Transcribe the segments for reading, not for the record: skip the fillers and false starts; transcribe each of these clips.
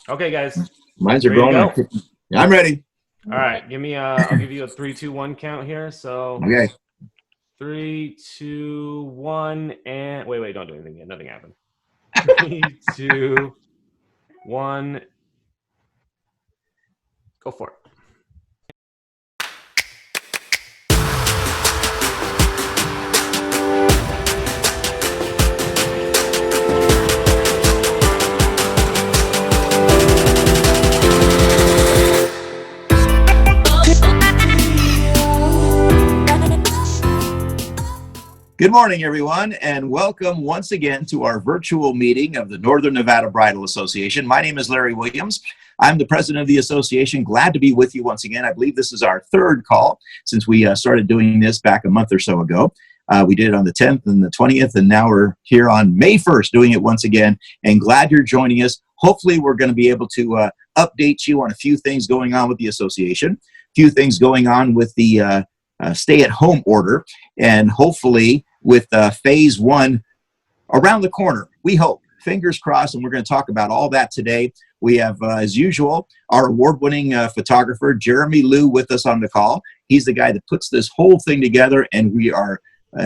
Okay, guys, Mine's are ready to growing on. go? I'm ready. All right, give me. I'll give you a 3, 2, 1 count here. So Okay. 3, 2, 1, and wait, don't do anything yet. Nothing happened. 3, 2, 1, go for it. Good morning, everyone, and welcome once again to our virtual meeting of the Northern Nevada Bridal Association. My name is Larry Williams. I'm the president of the association. Glad to be with you once again. I believe this is our third call since we started doing this back a month or so ago. We did it on the 10th and the 20th, and now we're here on May 1st doing it once again. And glad you're joining us. Hopefully, we're going to be able to update you on a few things going on with the association, a few things going on with the stay-at-home order, and hopefully with phase one around the corner, we hope. Fingers crossed, and we're going to talk about all that today. We have, as usual, our award-winning photographer, Jeremy Liu, with us on the call. He's the guy that puts this whole thing together, and we are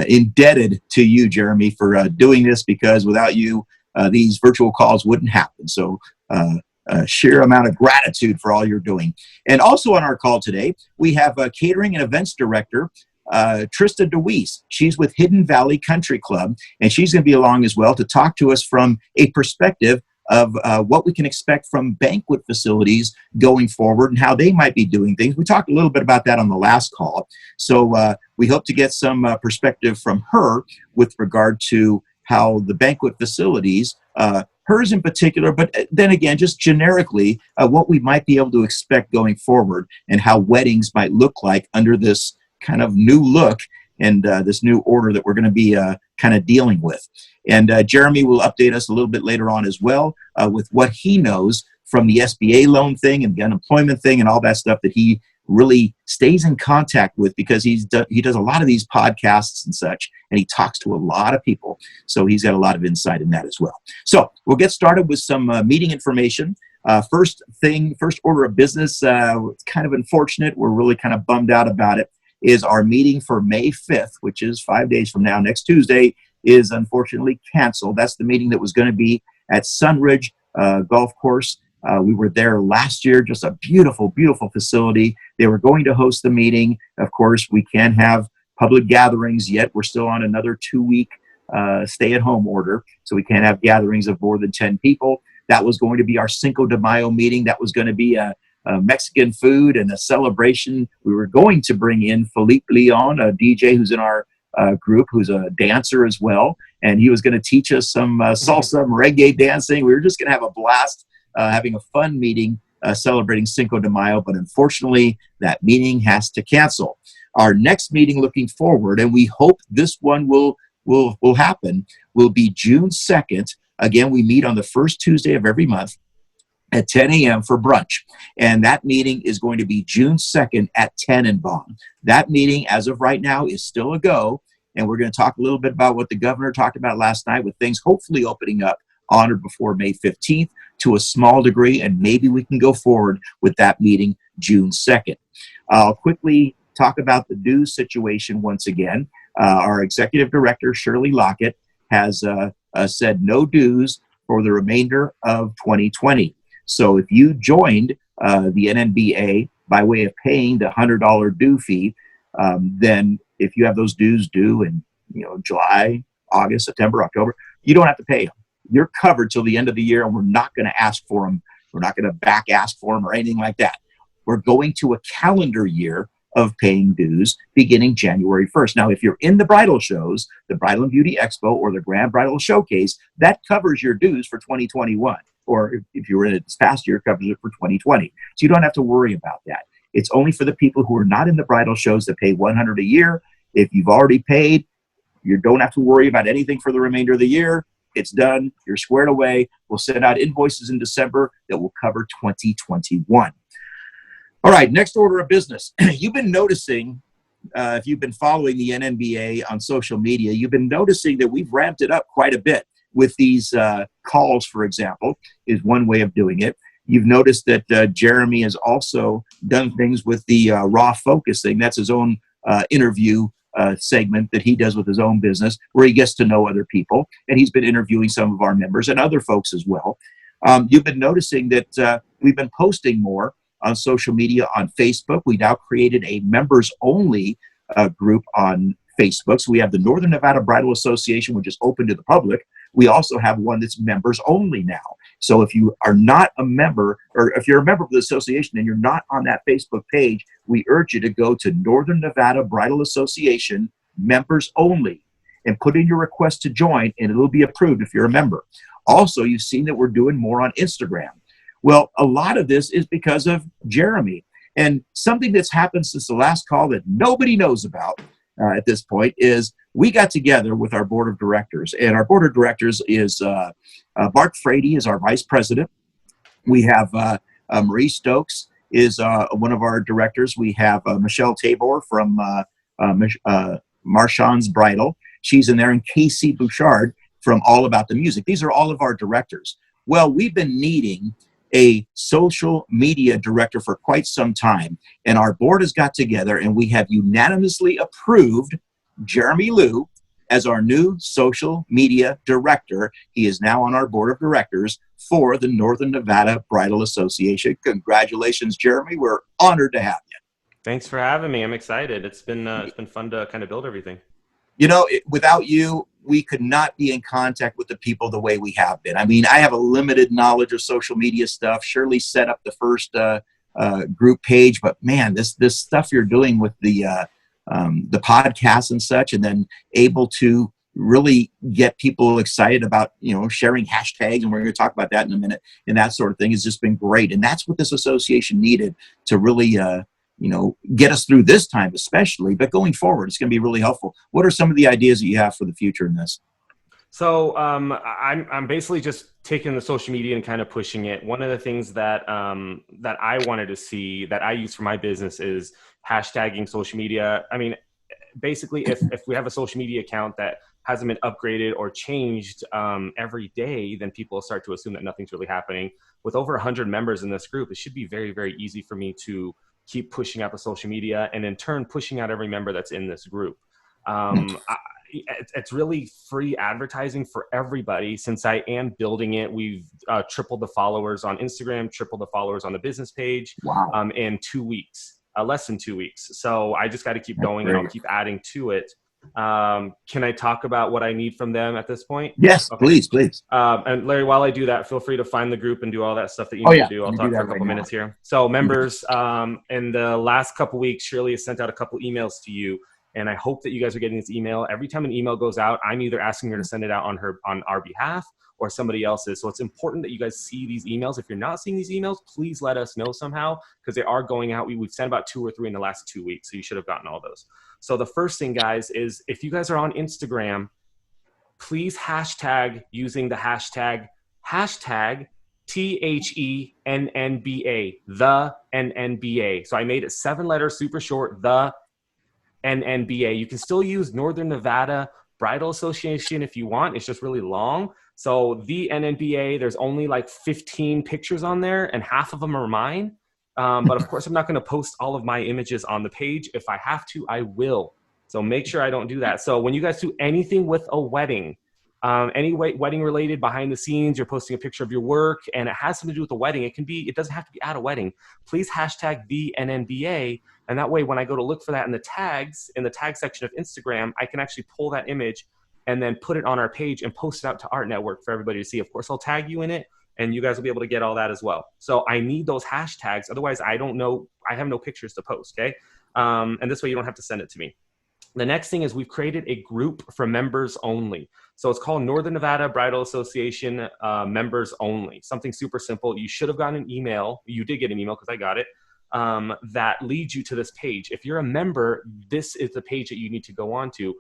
indebted to you, Jeremy, for doing this, because without you, these virtual calls wouldn't happen. So a sheer amount of gratitude for all you're doing. And also on our call today, we have catering and events director, Trista DeWeese. She's with Hidden Valley Country Club, and she's going to be along as well to talk to us from a perspective of what we can expect from banquet facilities going forward and how they might be doing things. We talked a little bit about that on the last call. So we hope to get some perspective from her with regard to how the banquet facilities, hers in particular, but then again, just generically, what we might be able to expect going forward and how weddings might look like under this kind of new look and this new order that we're going to be kind of dealing with. And Jeremy will update us a little bit later on as well with what he knows from the SBA loan thing and the unemployment thing and all that stuff that he really stays in contact with, because he does a lot of these podcasts and such, and he talks to a lot of people. So he's got a lot of insight in that as well. So we'll get started with some meeting information. First order of business, it's kind of unfortunate. We're really kind of bummed out about it, is our meeting for May 5th, which is 5 days from now, next Tuesday, is unfortunately canceled. That's the meeting that was going to be at Sunridge Golf Course. We were there last year, just a beautiful, beautiful facility. They were going to host the meeting. Of course, we can't have public gatherings yet. We're still on another 2-week stay-at-home order, so we can't have gatherings of more than 10 people. That was going to be our Cinco de Mayo meeting. That was going to be a Mexican food and a celebration. We were going to bring in Felipe Leon, a DJ who's in our group, who's a dancer as well, and he was going to teach us some salsa, reggae dancing. We were just going to have a blast, having a fun meeting celebrating Cinco de Mayo, but unfortunately that meeting has to cancel. Our next meeting looking forward, and we hope this one will happen, will be June 2nd. Again, we meet on the first Tuesday of every month at 10 a.m. for brunch. And that meeting is going to be June 2nd at Tannenbaum. That meeting, as of right now, is still a go. And we're going to talk a little bit about what the governor talked about last night, with things hopefully opening up on or before May 15th to a small degree. And maybe we can go forward with that meeting June 2nd. I'll quickly talk about the dues situation once again. Our executive director, Shirley Lockett, has said no dues for the remainder of 2020. So if you joined the NNBA by way of paying the $100 due fee, then if you have those dues due in July, August, September, October, you don't have to pay them. You're covered till the end of the year, and we're not going to ask for them. We're not going to back ask for them or anything like that. We're going to a calendar year of paying dues beginning January 1st. Now, if you're in the bridal shows, the Bridal and Beauty Expo or the Grand Bridal Showcase, that covers your dues for 2021. Or if you were in it this past year, it covers it for 2020. So you don't have to worry about that. It's only for the people who are not in the bridal shows that pay $100 a year. If you've already paid, you don't have to worry about anything for the remainder of the year. It's done. You're squared away. We'll send out invoices in December that will cover 2021. All right, next order of business. You've been noticing, if you've been following the NNBA on social media, you've been noticing that we've ramped it up quite a bit. with these calls, for example, is one way of doing it. You've noticed that Jeremy has also done things with the raw focus thing. That's his own interview segment that he does with his own business, where he gets to know other people. And he's been interviewing some of our members and other folks as well. You've been noticing that we've been posting more on social media, on Facebook. We now created a members only group on Facebook. So we have the Northern Nevada Bridal Association, which is open to the public. We also have one that's members only now. So if you are not a member, or if you're a member of the association and you're not on that Facebook page, we urge you to go to Northern Nevada Bridal Association members only and put in your request to join, and it'll be approved if you're a member. Also, you've seen that we're doing more on Instagram. Well, a lot of this is because of Jeremy. And something that's happened since the last call that nobody knows about at this point is we got together with our board of directors. And our board of directors is Bart Frady is our vice president. We have Marie Stokes is one of our directors. We have Michelle Tabor from Marchand's Bridal. She's in there. And Casey Bouchard from All About the Music. These are all of our directors. Well, we've been needing a social media director for quite some time, and our board has got together and we have unanimously approved Jeremy Liu as our new social media director. He is now on our board of directors for the Northern Nevada Bridal Association. Congratulations, Jeremy. We're honored to have you. Thanks for having me. I'm excited. It's been fun to kind of build everything. You know, without you, we could not be in contact with the people the way we have been. I mean, I have a limited knowledge of social media stuff. Shirley set up the first group page, but man, this stuff you're doing with the podcasts and such, and then able to really get people excited about, sharing hashtags, and we're going to talk about that in a minute, and that sort of thing has just been great. And that's what this association needed to really get us through this time especially, but going forward, it's going to be really helpful. What are some of the ideas that you have for the future in this? So I'm basically just taking the social media and kind of pushing it. One of the things that I wanted to see that I use for my business is hashtagging social media. I mean, basically, if we have a social media account that hasn't been upgraded or changed every day, then people will start to assume that nothing's really happening. With over 100 members in this group, it should be very, very easy for me to keep pushing out the social media and in turn pushing out every member that's in this group. It's really free advertising for everybody. Since I am building it, we've tripled the followers on Instagram, tripled the followers on the business page. Wow. In 2 weeks, less than 2 weeks. So I just got to keep going, and I'll keep adding to it. Can I talk about what I need from them at this point? Yes, okay. Please. And Larry, while I do that, feel free to find the group and do all that stuff that you need to do. I'll talk for a couple minutes here. So members, in the last couple weeks, Shirley has sent out a couple emails to you, and I hope that you guys are getting this email. Every time an email goes out, I'm either asking her to send it out on our behalf or somebody else's. So it's important that you guys see these emails. If you're not seeing these emails, please let us know somehow, because they are going out. We've sent about 2 or 3 in the last 2 weeks, so you should have gotten all those. So the first thing, guys, is if you guys are on Instagram, please hashtag using the hashtag THENNBA, the NNBA. So I made it 7 letters, super short, the NNBA. You can still use Northern Nevada Bridal Association if you want. It's just really long. So the NNBA, there's only like 15 pictures on there, and half of them are mine. But of course, I'm not going to post all of my images on the page. If I have to, I will. So make sure I don't do that. So when you guys do anything with a wedding, any wedding related behind the scenes, you're posting a picture of your work and it has something to do with the wedding. It doesn't have to be at a wedding. Please hashtag the NNBA. And that way, when I go to look for that in the tag section of Instagram, I can actually pull that image and then put it on our page and post it out to Art Network for everybody to see. Of course, I'll tag you in it, and you guys will be able to get all that as well. So I need those hashtags. Otherwise, I don't know. I have no pictures to post, okay? And this way you don't have to send it to me. The next thing is we've created a group for members only. So it's called Northern Nevada Bridal Association Members Only. Something super simple. You should have gotten an email. You did get an email because I got it. That leads you to this page. If you're a member, this is the page that you need to go on to.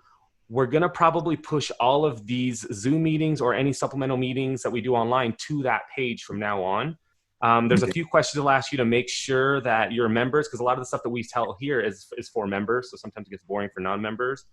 We're going to probably push all of these Zoom meetings or any supplemental meetings that we do online to that page from now on. There's a few questions I'll ask you to make sure that you're members, because a lot of the stuff that we tell here is for members. So sometimes it gets boring for non-members.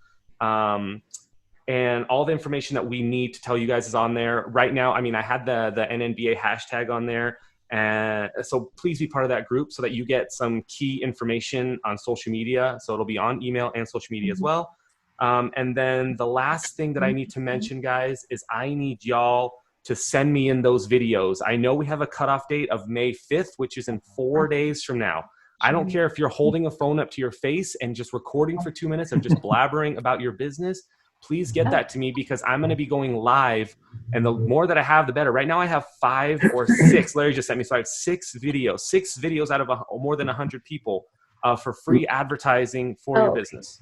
and all the information that we need to tell you guys is on there right now. I mean, I had the NNBA hashtag on there, and so please be part of that group so that you get some key information on social media. So it'll be on email and social media as well. And then the last thing that I need to mention, guys, is I need y'all to send me in those videos. I know we have a cutoff date of May 5th, which is in 4 days from now. I don't care if you're holding a phone up to your face and just recording for 2 minutes of just blabbering about your business. Please get that to me, because I'm going to be going live, and the more that I have, the better. Right now I have 5 or 6. Larry just sent me, so I have 6 videos out of more than 100 people for free advertising for your business.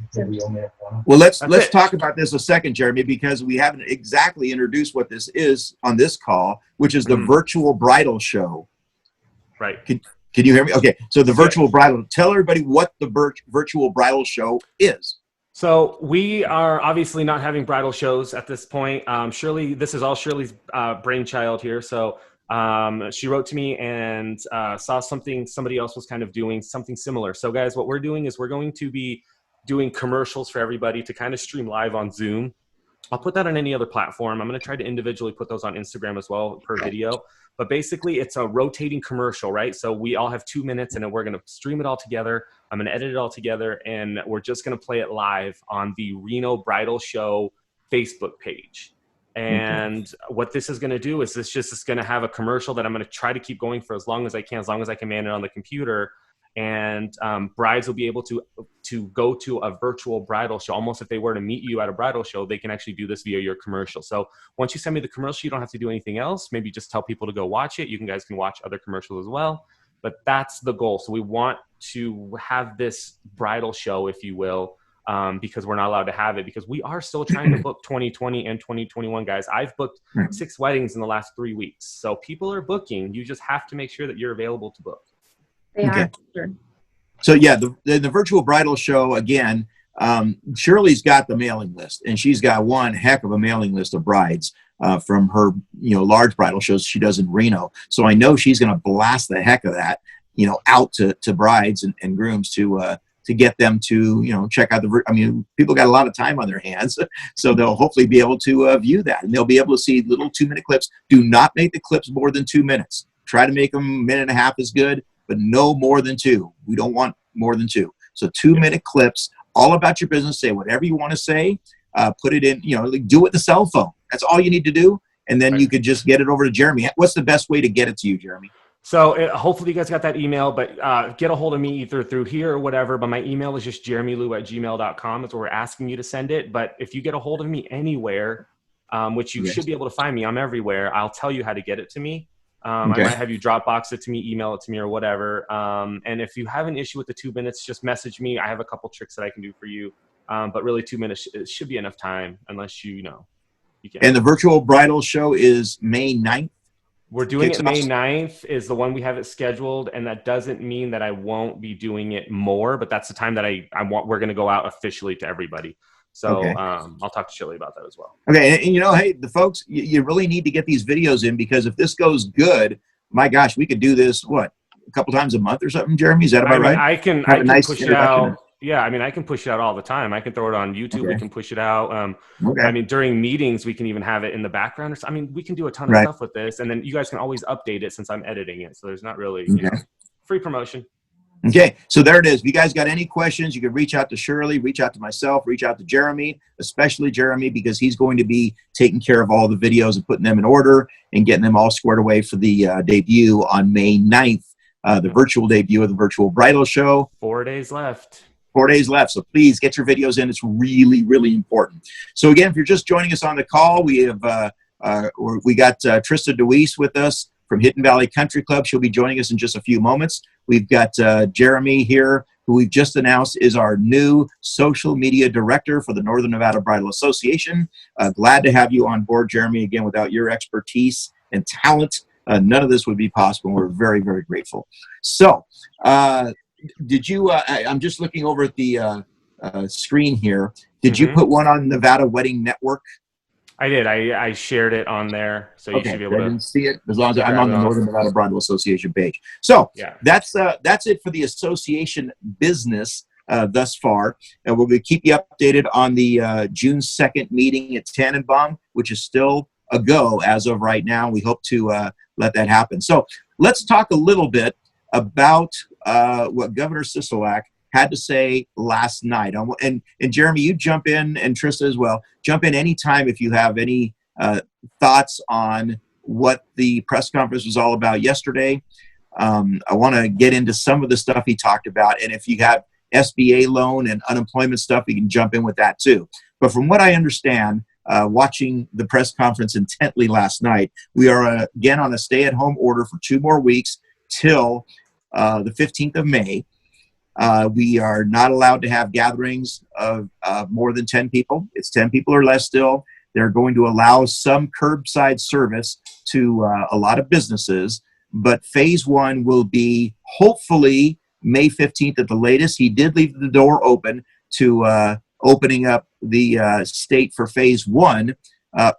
Well, let's talk about this a second, Jeremy, because we haven't exactly introduced what this is on this call, which is the virtual bridal show. Right. Can you hear me? Okay. So the virtual bridal, tell everybody what the virtual bridal show is. So we are obviously not having bridal shows at this point. Shirley, this is all Shirley's brainchild here. So she wrote to me and saw something somebody else was kind of doing, something similar. So guys, what we're doing is we're going to be doing commercials for everybody to kind of stream live on Zoom. I'll put that on any other platform. I'm going to try to individually put those on Instagram as well per video. But basically, it's a rotating commercial, right? So we all have 2 minutes, and then we're going to stream it all together. I'm going to edit it all together, and we're just going to play it live on the Reno Bridal Show Facebook page. And what this is going to do is it's going to have a commercial that I'm going to try to keep going for as long as I can man it on the computer. And brides will be able to go to a virtual bridal show. Almost if they were to meet you at a bridal show, they can actually do this via your commercial. So once you send me the commercial, you don't have to do anything else. Maybe just tell people to go watch it. You guys can watch other commercials as well. But that's the goal. So we want to have this bridal show, if you will, because we're not allowed to have it, because we are still trying to book 2020 and 2021, guys. I've booked 6 weddings in the last 3 weeks. So people are booking. You just have to make sure that you're available to book. They are. Sure. So yeah, the virtual bridal show, again, Shirley's got the mailing list, and she's got one heck of a mailing list of brides from her, large bridal shows she does in Reno. So I know she's going to blast the heck of that, out to brides and grooms to get them to, check out people got a lot of time on their hands, so they'll hopefully be able to view that, and they'll be able to see little 2-minute clips. Do not make the clips more than 2 minutes. Try to make them a minute and a half is good, but no more than 2. We don't want more than 2. So 2-minute clips, all about your business. Say whatever you want to say. Put it in, do it with the cell phone. That's all you need to do. And then you could just get it over to Jeremy. What's the best way to get it to you, Jeremy? So hopefully you guys got that email, but get a hold of me either through here or whatever. But my email is just jeremylou@gmail.com. That's where we're asking you to send it. But if you get a hold of me anywhere, which you should be able to find me, I'm everywhere. I'll tell you how to get it to me. I might have you Dropbox it to me, email it to me, or whatever. And if you have an issue with the 2 minutes, just message me. I have a couple tricks that I can do for you. But really 2 minutes, it should be enough time, unless you can. And the virtual bridal show is May 9th? We're doing it May 9th is the one we have it scheduled. And that doesn't mean that I won't be doing it more, but that's the time that we're going to go out officially to everybody. So I'll talk to Shirley about that as well. Okay. And hey, the folks, you really need to get these videos in, because if this goes good, my gosh, we could do this, a couple times a month or something, Jeremy? Is that about right? I can push it out. Yeah, I can push it out all the time. I can throw it on YouTube. We can push it out. During meetings, we can even have it in the background. We can do a ton of stuff with this. And then you guys can always update it since I'm editing it. So there's not really free promotion. Okay, so there it is. If you guys got any questions, you can reach out to Shirley, reach out to myself, reach out to Jeremy, especially Jeremy, because he's going to be taking care of all the videos and putting them in order and getting them all squared away for the debut on May 9th, the virtual debut of the virtual bridal show. 4 days left. 4 days left, so please get your videos in. It's really, really important. So again, if you're just joining us on the call, we have we got Trista DeWeese with us from Hidden Valley Country Club. She'll be joining us in just a few moments. We've got Jeremy here, who we've just announced is our new social media director for the Northern Nevada Bridal Association. Glad to have you on board, Jeremy. Again, without your expertise and talent, none of this would be possible. We're very, very grateful. So, did you, I'm just looking over at the screen here. Did you put one on Nevada Wedding Network? I did. I shared it on there, so you should be able to. I didn't see it, as long as I'm on the Northern Nevada Bridal Association page. So that's it for the association business. thus far. And we're going to keep you updated on the June 2nd meeting at Tannenbaum, which is still a go as of right now. We hope to let that happen. So let's talk a little bit about what Governor Sisolak had to say last night. And Jeremy, you jump in, and Trista as well. Jump in anytime if you have any thoughts on what the press conference was all about yesterday. I want to get into some of the stuff he talked about. And if you have SBA loan and unemployment stuff, you can jump in with that too. But from what I understand, watching the press conference intently last night, we are again on a stay-at-home order for 2 more weeks till the 15th of May. We are not allowed to have gatherings of more than 10 people. It's 10 people or less still. They're going to allow some curbside service to a lot of businesses, but phase 1 will be hopefully May 15th at the latest. He did leave the door open to opening up the state for phase 1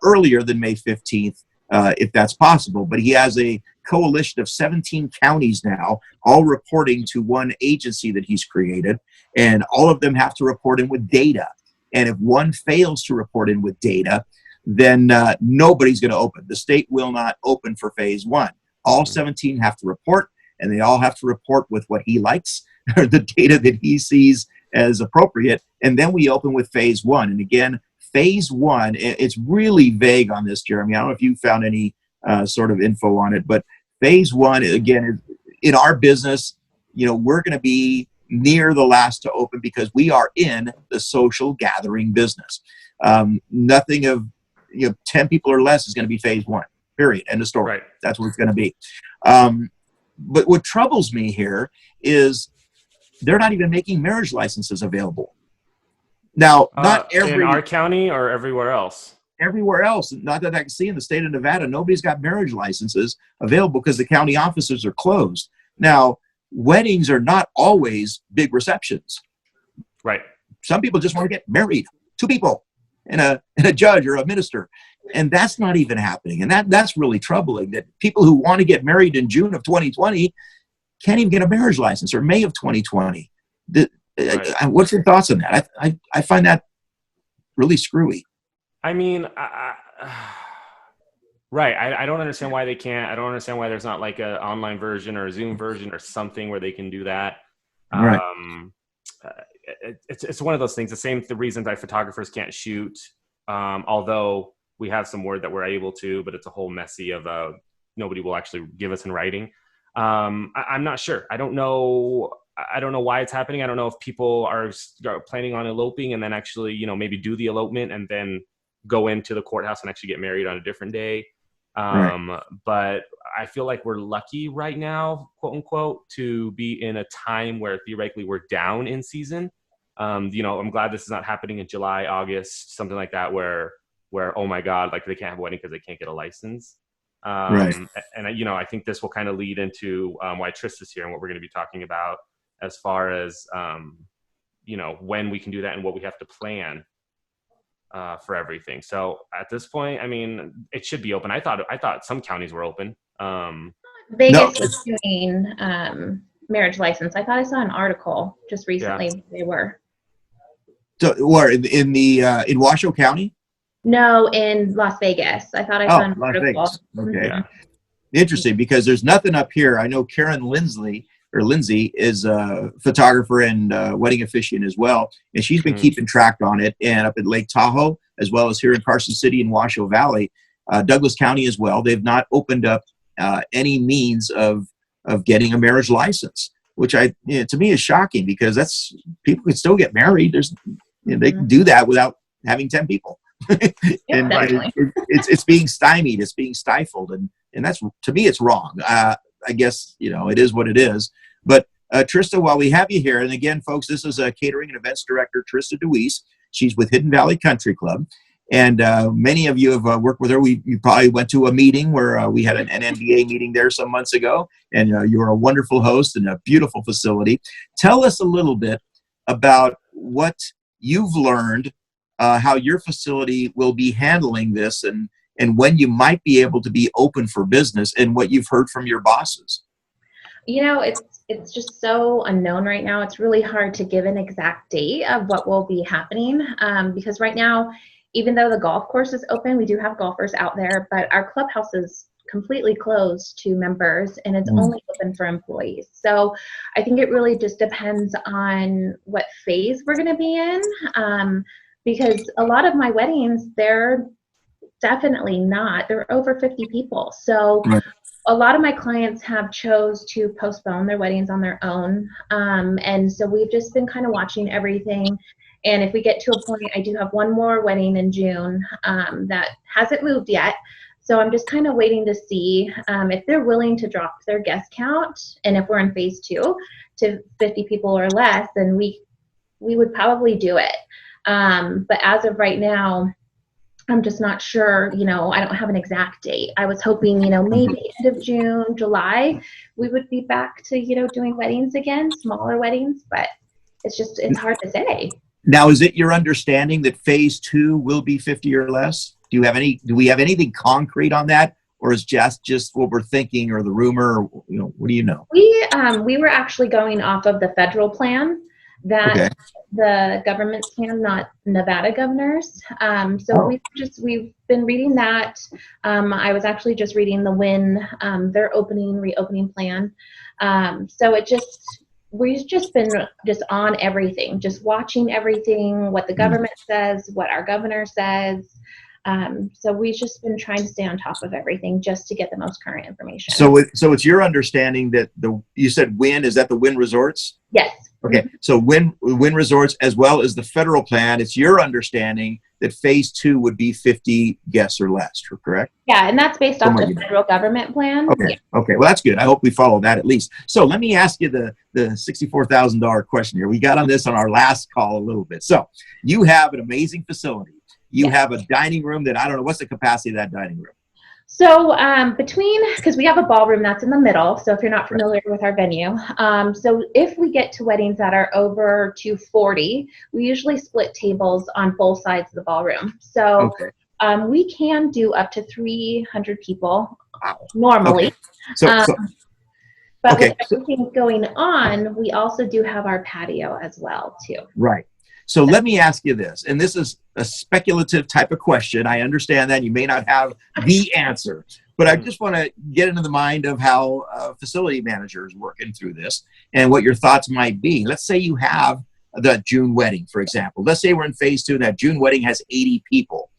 earlier than May 15th, if that's possible. But he has a coalition of 17 counties now, all reporting to one agency that he's created, and all of them have to report in with data. And if one fails to report in with data, then nobody's going to open. The state will not open for phase 1. All 17 have to report, and they all have to report with what he likes, or the data that he sees as appropriate. And then we open with phase 1. And again, phase 1, it's really vague on this, Jeremy. I don't know if you found any sort of info on it, but phase 1, again, in our business, we're going to be near the last to open because we are in the social gathering business. Nothing of 10 people or less is going to be phase 1, period. End of story. Right. That's what it's going to be. But what troubles me here is they're not even making marriage licenses available. Now, not in our county or everywhere else? Everywhere else. Not that I can see in the state of Nevada, nobody's got marriage licenses available because the county offices are closed. Now, weddings are not always big receptions. Right. Some people just want to get married. 2 people and a judge or a minister. And that's not even happening. And that's really troubling, that people who want to get married in June of 2020 can't even get a marriage license, or May of 2020. Right. What's your thoughts on that? I find that really screwy. I mean, right. I don't understand why they can't. I don't understand why there's not like an online version or a Zoom version or something where they can do that. Right. It's one of those things. The reasons why photographers can't shoot, although we have some word that we're able to, but it's a whole messy of nobody will actually give us in writing. I'm not sure. I don't know why it's happening. I don't know if people are planning on eloping and then actually, maybe do the elopement and then go into the courthouse and actually get married on a different day. Right. But I feel like we're lucky right now, quote unquote, to be in a time where theoretically we're down in season. I'm glad this is not happening in July, August, something like that, where oh my God, like they can't have a wedding because they can't get a license. Right. And I think this will kind of lead into why Trista's here and what we're going to be talking about as far as when we can do that and what we have to plan for everything. So at this point, I mean, it should be open. I thought some counties were open. Vegas is doing marriage license. I thought I saw an article just recently. They were. So, where in Washoe County? No, in Las Vegas. I thought I saw an article. Vegas. Okay. Yeah. Interesting, because there's nothing up here. I know Karen Lindsay is a photographer and wedding officiant as well, and she's been keeping track on it. And up at Lake Tahoe, as well as here in Carson City and Washoe Valley, Douglas County as well, they've not opened up any means of getting a marriage license, which to me is shocking, because that's, people can still get married. They can do that without having 10 people. And it's being stymied, it's being stifled, and that's, to me, it's wrong. I guess it is what it is. But Trista, while we have you here, and again, folks, this is catering and events director Trista DeWeese. She's with Hidden Valley Country Club, and many of you have worked with her. You probably went to a meeting where we had an NBA meeting there some months ago, and you were a wonderful host and a beautiful facility. Tell us a little bit about what you've learned, how your facility will be handling this, and when you might be able to be open for business, and what you've heard from your bosses. It's it's just so unknown right now. It's really hard to give an exact date of what will be happening, because right now, even though the golf course is open, we do have golfers out there, but our clubhouse is completely closed to members and it's only open for employees. So I think it really just depends on what phase we're going to be in, because a lot of my weddings, they're definitely not. They're over 50 people. So a lot of my clients have chose to postpone their weddings on their own. And so we've just been kind of watching everything. And if we get to a point, I do have one more wedding in June that hasn't moved yet. So I'm just kind of waiting to see if they're willing to drop their guest count. And if we're in phase 2 to 50 people or less, then we would probably do it. But as of right now, I'm just not sure, I don't have an exact date. I was hoping, maybe end of June, July, we would be back to, doing weddings again, smaller weddings, but it's hard to say. Now, is it your understanding that phase 2 will be 50 or less? Do we have anything concrete on that? Or is just what we're thinking or the rumor, or, what do you know? We were actually going off of the federal plan that the government's plan, not Nevada governors. We've been reading that. I was actually just reading the WIN, their reopening plan. We've just been on everything, just watching everything, what the government says, what our governor says. So we've just been trying to stay on top of everything just to get the most current information. So it's your understanding that you said WIN, is that the WIN Resorts? Yes. Okay, so WIN Resorts as well as the federal plan, it's your understanding that phase 2 would be 50 guests or less, correct? Yeah, and that's based off the federal government plan. Okay, Yeah. Okay, well that's good. I hope we follow that at least. So let me ask you the $64,000 question here. We got on this on our last call a little bit. So you have an amazing facility. You have a dining room that I don't know, what's the capacity of that dining room? So because we have a ballroom that's in the middle, so if you're not familiar with our venue, so if we get to weddings that are over 240, we usually split tables on both sides of the ballroom. So we can do up to 300 people normally. Okay. But with everything going on, we also do have our patio as well, too. Right. So let me ask you this, and this is a speculative type of question. I understand that you may not have the answer, but I just want to get into the mind of how a facility manager is working through this and what your thoughts might be. Let's say you have the June wedding, for example. Let's say we're in phase 2 and that June wedding has 80 people.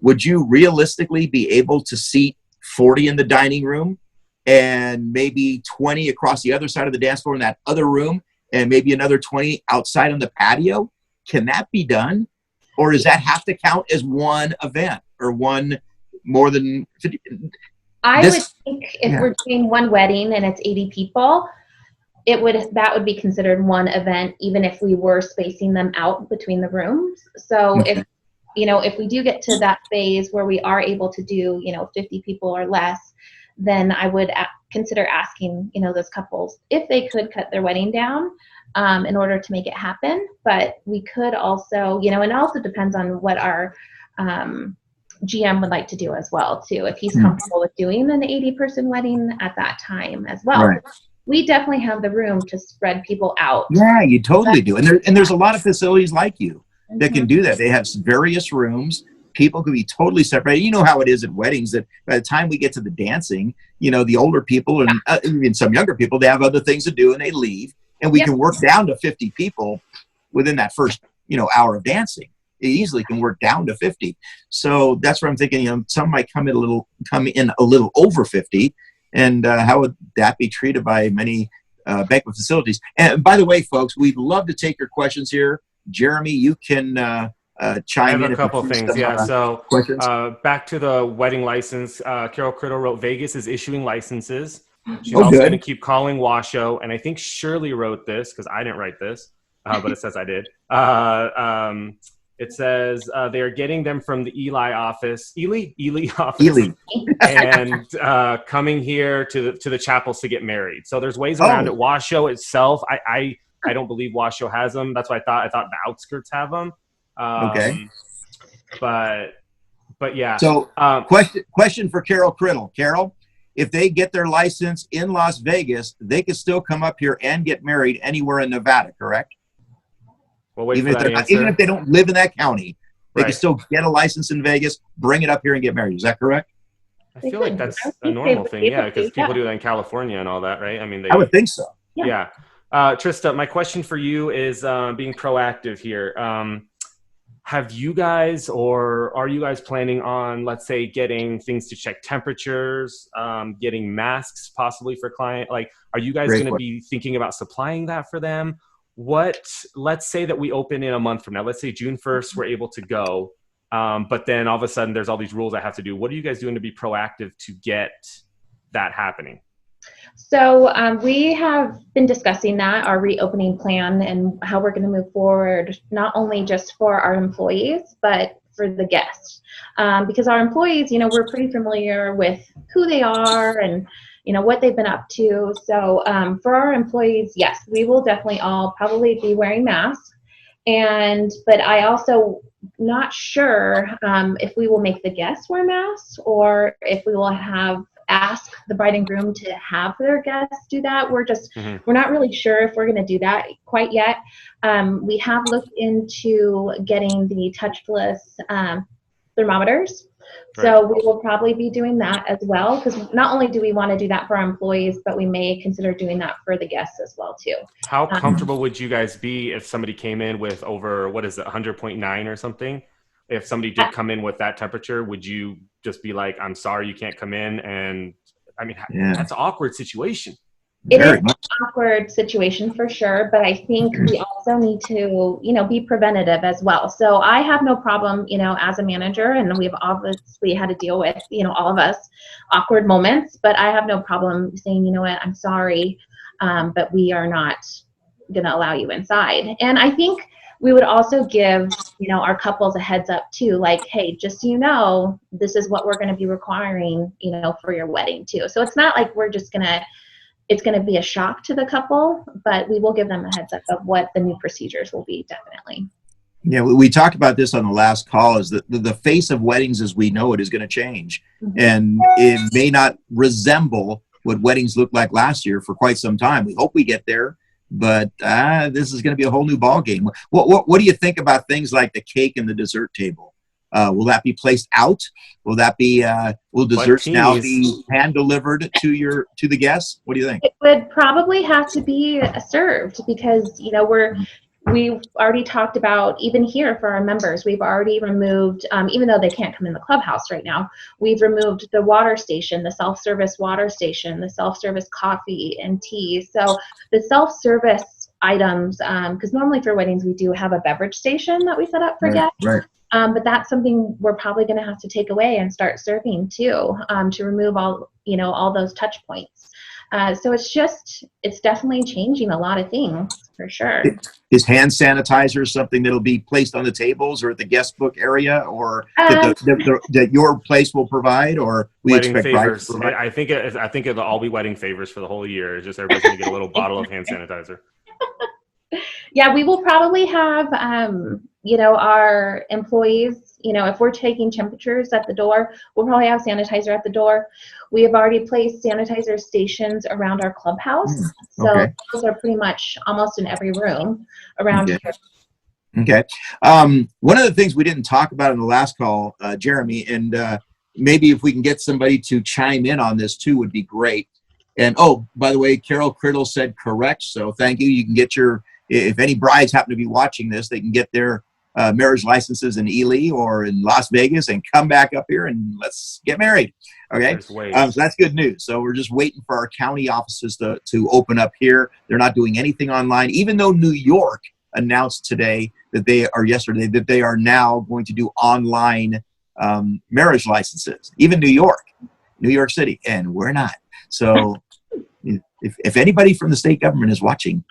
Would you realistically be able to seat 40 in the dining room and maybe 20 across the other side of the dance floor in that other room and maybe another 20 outside on the patio? Can that be done? Or does that have to count as one event or one more than 50? I would think if we're doing one wedding and it's 80 people, that would be considered one event, even if we were spacing them out between the rooms. So if we do get to that phase where we are able to do, 50 people or less, then I would consider asking, those couples if they could cut their wedding down in order to make it happen. But we could also, and it also depends on what our GM would like to do as well, too, if he's comfortable with doing an 80-person wedding at that time as well. Right. We definitely have the room to spread people out. Yeah, you totally do. And there's a lot of facilities like you that can do that. They have various rooms. People can be totally separated. You know how it is at weddings that by the time we get to the dancing, the older people and even some younger people, they have other things to do and they leave. And we can work down to 50 people within that first, hour of dancing. It easily can work down to 50. So that's what I'm thinking. Some might come in a little over 50. And how would that be treated by many banquet facilities? And by the way, folks, we'd love to take your questions here. Jeremy, you can chime in. I have a couple things. So back to the wedding license. Carol Criddle wrote, Vegas is issuing licenses. She's also going to keep calling Washoe. And I think Shirley wrote this because I didn't write this, but it says I did. It says they are getting them from the Ely office, and coming here to the chapels to get married. So there's ways around it. Washoe itself, I don't believe Washoe has them. That's what I thought the outskirts have them. But yeah. So question for Carol Criddle. Carol, if they get their license in Las Vegas, they could still come up here and get married anywhere in Nevada, correct? We'll wait Even for if that answer. even if they don't live in that county, they can Right. still get a license in Vegas, bring it up here and get married. Is that correct? I feel like that's a normal thing, yeah, because people do that in California and all that, right? I mean, I would think so. yeah. Trista, my question for you is being proactive here. Have you guys, or are you guys planning on, let's say, getting things to check temperatures, getting masks possibly for client? Like, are you guys going to be thinking about supplying that for them? Let's say that we open in a month from now. Let's say June 1st, we're able to go. But then all of a sudden there's all these rules I have to do. What are you guys doing to be proactive to get that happening? So we have been discussing that, our reopening plan, and how we're going to move forward, not only just for our employees, but for the guests. Because our employees, we're pretty familiar with who they are and, what they've been up to. So for our employees, yes, we will definitely all probably be wearing masks. But I also not sure if we will make the guests wear masks or if we will ask the bride and groom to have their guests do that. We're not really sure if we're going to do that quite yet. We have looked into getting the touchless thermometers. Right. So we will probably be doing that as well, because not only do we want to do that for our employees, but we may consider doing that for the guests as well too. How comfortable would you guys be if somebody came in with over, 100.9 or something? If somebody did come in with that temperature, would you just be like, I'm sorry, you can't come in? And I mean, that's an awkward situation. It is an awkward situation for sure, but I think we also need to, be preventative as well. So I have no problem, as a manager, and we've obviously had to deal with, all of us awkward moments, but I have no problem saying, you know what, I'm sorry, but we are not going to allow you inside. And I think we would also give, our couples a heads up too, like, hey, just so you know, this is what we're going to be requiring, for your wedding too. So it's not like we're just it's going to be a shock to the couple, but we will give them a heads up of what the new procedures will be, definitely. Yeah, we talked about this on the last call, is that the face of weddings as we know it is going to change. Mm-hmm. And it may not resemble what weddings looked like last year for quite some time. We hope we get there, but this is going to be a whole new ballgame. What do you think about things like the cake and the dessert table? Will that be placed out? Will that be? Will desserts now be hand delivered to the guests? What do you think? It would probably have to be served, because we've already talked about, even here for our members, we've already removed, even though they can't come in the clubhouse right now, we've removed the water station, the self-service water station, the self-service coffee and tea. So the self-service items, because normally for weddings we do have a beverage station that we set up for guests. Right. But that's something we're probably going to have to take away and start serving too, to remove all those touch points. So it's definitely changing a lot of things for sure. Is hand sanitizer something that'll be placed on the tables or at the guest book area, or that your place will provide, or we wedding expect favors? I think it'll all be wedding favors for the whole year. It's just everybody's going to get a little bottle of hand sanitizer. Yeah, we will probably have, our employees, if we're taking temperatures at the door, we'll probably have sanitizer at the door. We have already placed sanitizer stations around our clubhouse. So those are pretty much almost in every room around here. Okay. One of the things we didn't talk about in the last call, Jeremy, and maybe if we can get somebody to chime in on this too would be great. And, oh, by the way, Carol Criddle said correct. So thank you. You can get if any brides happen to be watching this, they can get their marriage licenses in Ely or in Las Vegas and come back up here and let's get married. Okay. So that's good news. So we're just waiting for our county offices to open up here. They're not doing anything online, even though New York announced yesterday that they are now going to do online marriage licenses. Even New York City, and we're not. So if anybody from the state government is watching,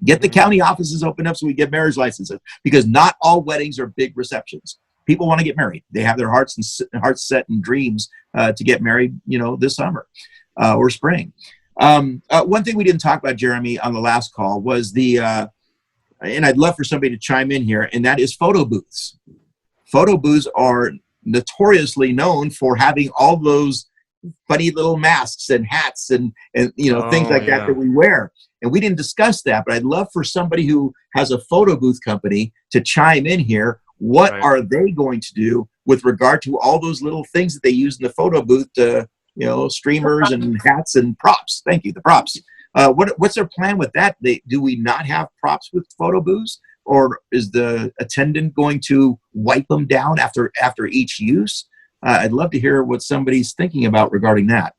get the county offices open up so we get marriage licenses, because not all weddings are big receptions. People want to get married. They have their hearts set and dreams to get married, this summer or spring. One thing we didn't talk about, Jeremy, on the last call was and I'd love for somebody to chime in here, and that is photo booths. Photo booths are notoriously known for having all those funny little masks and hats and things like yeah. that we wear. And we didn't discuss that, but I'd love for somebody who has a photo booth company to chime in here. What Right. are they going to do with regard to all those little things that they use in the photo booth to, streamers and hats and props? Thank you, the props. What's their plan with that? Do we not have props with photo booths? Or is the attendant going to wipe them down after each use? I'd love to hear what somebody's thinking about regarding that.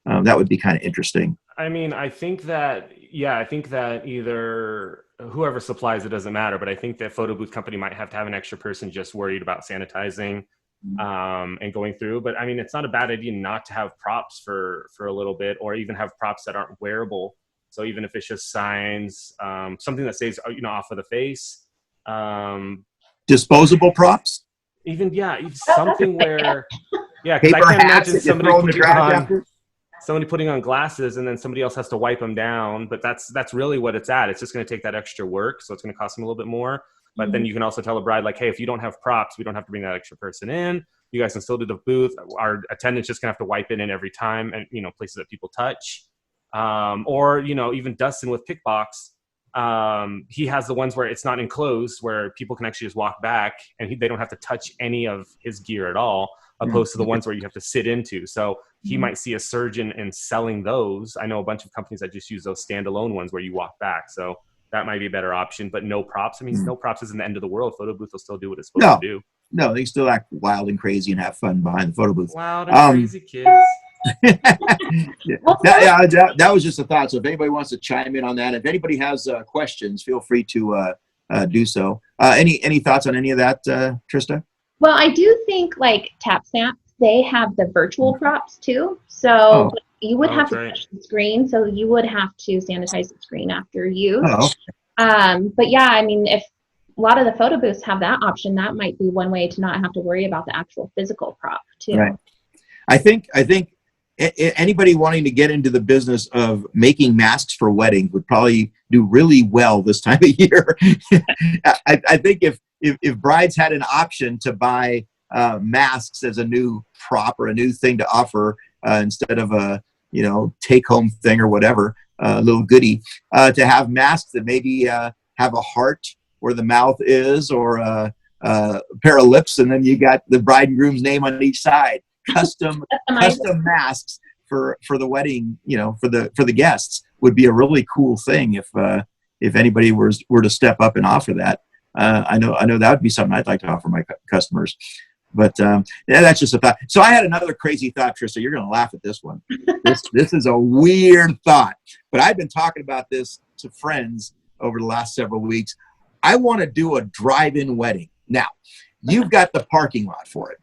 That would be kind of interesting. I mean, I think that either whoever supplies it doesn't matter, but I think that photo booth company might have to have an extra person just worried about sanitizing and going through. But I mean, it's not a bad idea not to have props for a little bit, or even have props that aren't wearable. So even if it's just signs, something that stays off of the face. Disposable props? Even something where because I Paper can't hats imagine that you throw in the trash after? somebody putting on glasses and then somebody else has to wipe them down. But that's really what it's at. It's just going to take that extra work, so it's going to cost them a little bit more. But then you can also tell a bride, like, hey, if you don't have props, we don't have to bring that extra person in. You guys can still do the booth. Our attendant's just gonna have to wipe it in every time, and places that people touch. Or even Dustin with Pickbox, he has the ones where it's not enclosed, where people can actually just walk back and they don't have to touch any of his gear at all, opposed to the ones where you have to sit into. So he might see a surge in selling those. I know a bunch of companies that just use those standalone ones where you walk back. So that might be a better option, but no props. I mean, no props isn't the end of the world. Photo booth will still do what it's supposed to do. No, they still act wild and crazy and have fun behind the photo booth. Wild and crazy kids. That was just a thought. So if anybody wants to chime in on that, if anybody has questions, feel free to do so. Any thoughts on any of that, Trista? Well, I do think like Tap Snap, they have the virtual props too. So you would have to touch the screen. So you would have to sanitize the screen after use. But yeah, I mean, if a lot of the photo booths have that option, that might be one way to not have to worry about the actual physical prop too. Right. I think anybody wanting to get into the business of making masks for weddings would probably do really well this time of year. I think if brides had an option to buy masks as a new prop or a new thing to offer instead of a take-home thing or whatever, a little goodie, to have masks that maybe have a heart where the mouth is, or a pair of lips, and then you got the bride and groom's name on each side. Custom masks for the wedding, for the guests would be a really cool thing if anybody were to step up and offer that. I know that would be something I'd like to offer my customers. But that's just a thought. So I had another crazy thought, Trista. You're going to laugh at this one. This is a weird thought, but I've been talking about this to friends over the last several weeks. I want to do a drive-in wedding. Now, you've got the parking lot for it.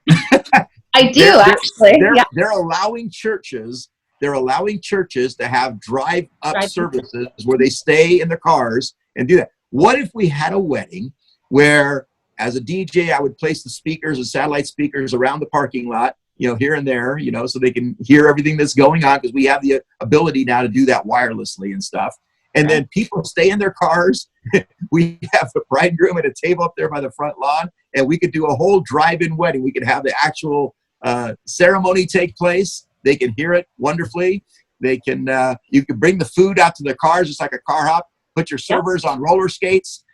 I do, actually. They're allowing churches. They're allowing churches to have drive-up services where they stay in their cars and do that. What if we had a wedding where, as a DJ, I would place the speakers and satellite speakers around the parking lot, here and there, so they can hear everything that's going on, because we have the ability now to do that wirelessly and stuff. And then people stay in their cars. We have the bride and groom at a table up there by the front lawn, and we could do a whole drive-in wedding. We could have the actual ceremony take place. They can hear it wonderfully. They can. You can bring the food out to their cars, just like a car hop. Put your servers on roller skates.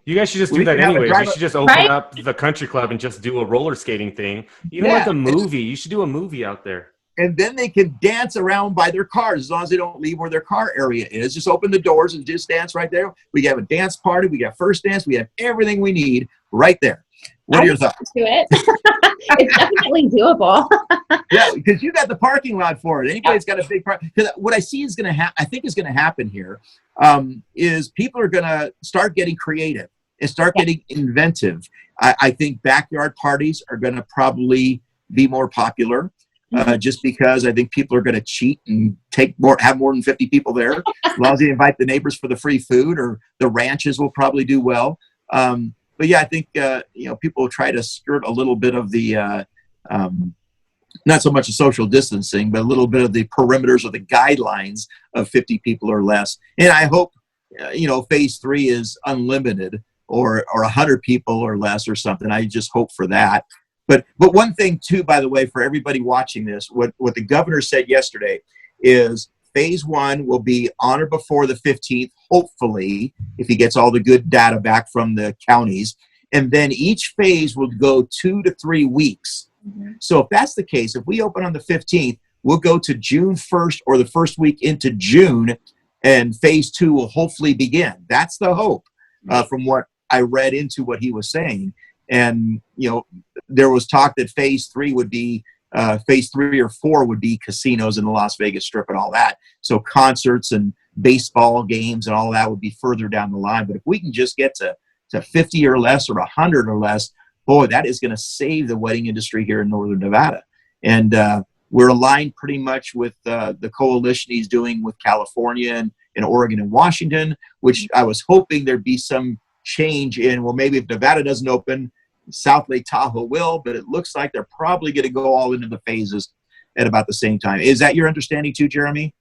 You guys should just do that anyways. You should just open up the country club and just do a roller skating thing. Even like a movie. You should do a movie out there. And then they can dance around by their cars as long as they don't leave where their car area is. Just open the doors and just dance right there. We have a dance party. We got first dance. We have everything we need right there. What are your thoughts? Do it. It's definitely doable. Yeah, because you got the parking lot for it. Anybody's got a big part. Because what I see is going to I think is going to happen here is people are going to start getting creative and start getting inventive. I think backyard parties are going to probably be more popular. Just because I think people are going to cheat and have more than 50 people there. As long as they invite the neighbors for the free food, or the ranches will probably do well. But yeah, I think people will try to skirt a little bit of the not so much the social distancing, but a little bit of the perimeters or the guidelines of 50 people or less. And I hope phase 3 is unlimited, or 100 people or less or something. I just hope for that. But one thing too, by the way, for everybody watching this, what the governor said yesterday is phase 1 will be on or before the 15th, hopefully, if he gets all the good data back from the counties. And then each phase will go 2 to 3 weeks. Mm-hmm. So if that's the case, if we open on the 15th, we'll go to June 1st or the first week into June, and phase 2 will hopefully begin. That's the hope, from what I read into what he was saying. And, you know, there was talk that phase 3 would be, phase 3 or 4 would be casinos in the Las Vegas Strip and all that. So concerts and baseball games and all that would be further down the line. But if we can just get to 50 or less or 100 or less, boy, that is going to save the wedding industry here in Northern Nevada. And we're aligned pretty much with the coalition he's doing with California and Oregon and Washington, which I was hoping there'd be some change in. Well, maybe if Nevada doesn't open, South Lake Tahoe will, but it looks like they're probably going to go all into the phases at about the same time. Is that your understanding too, Jeremy,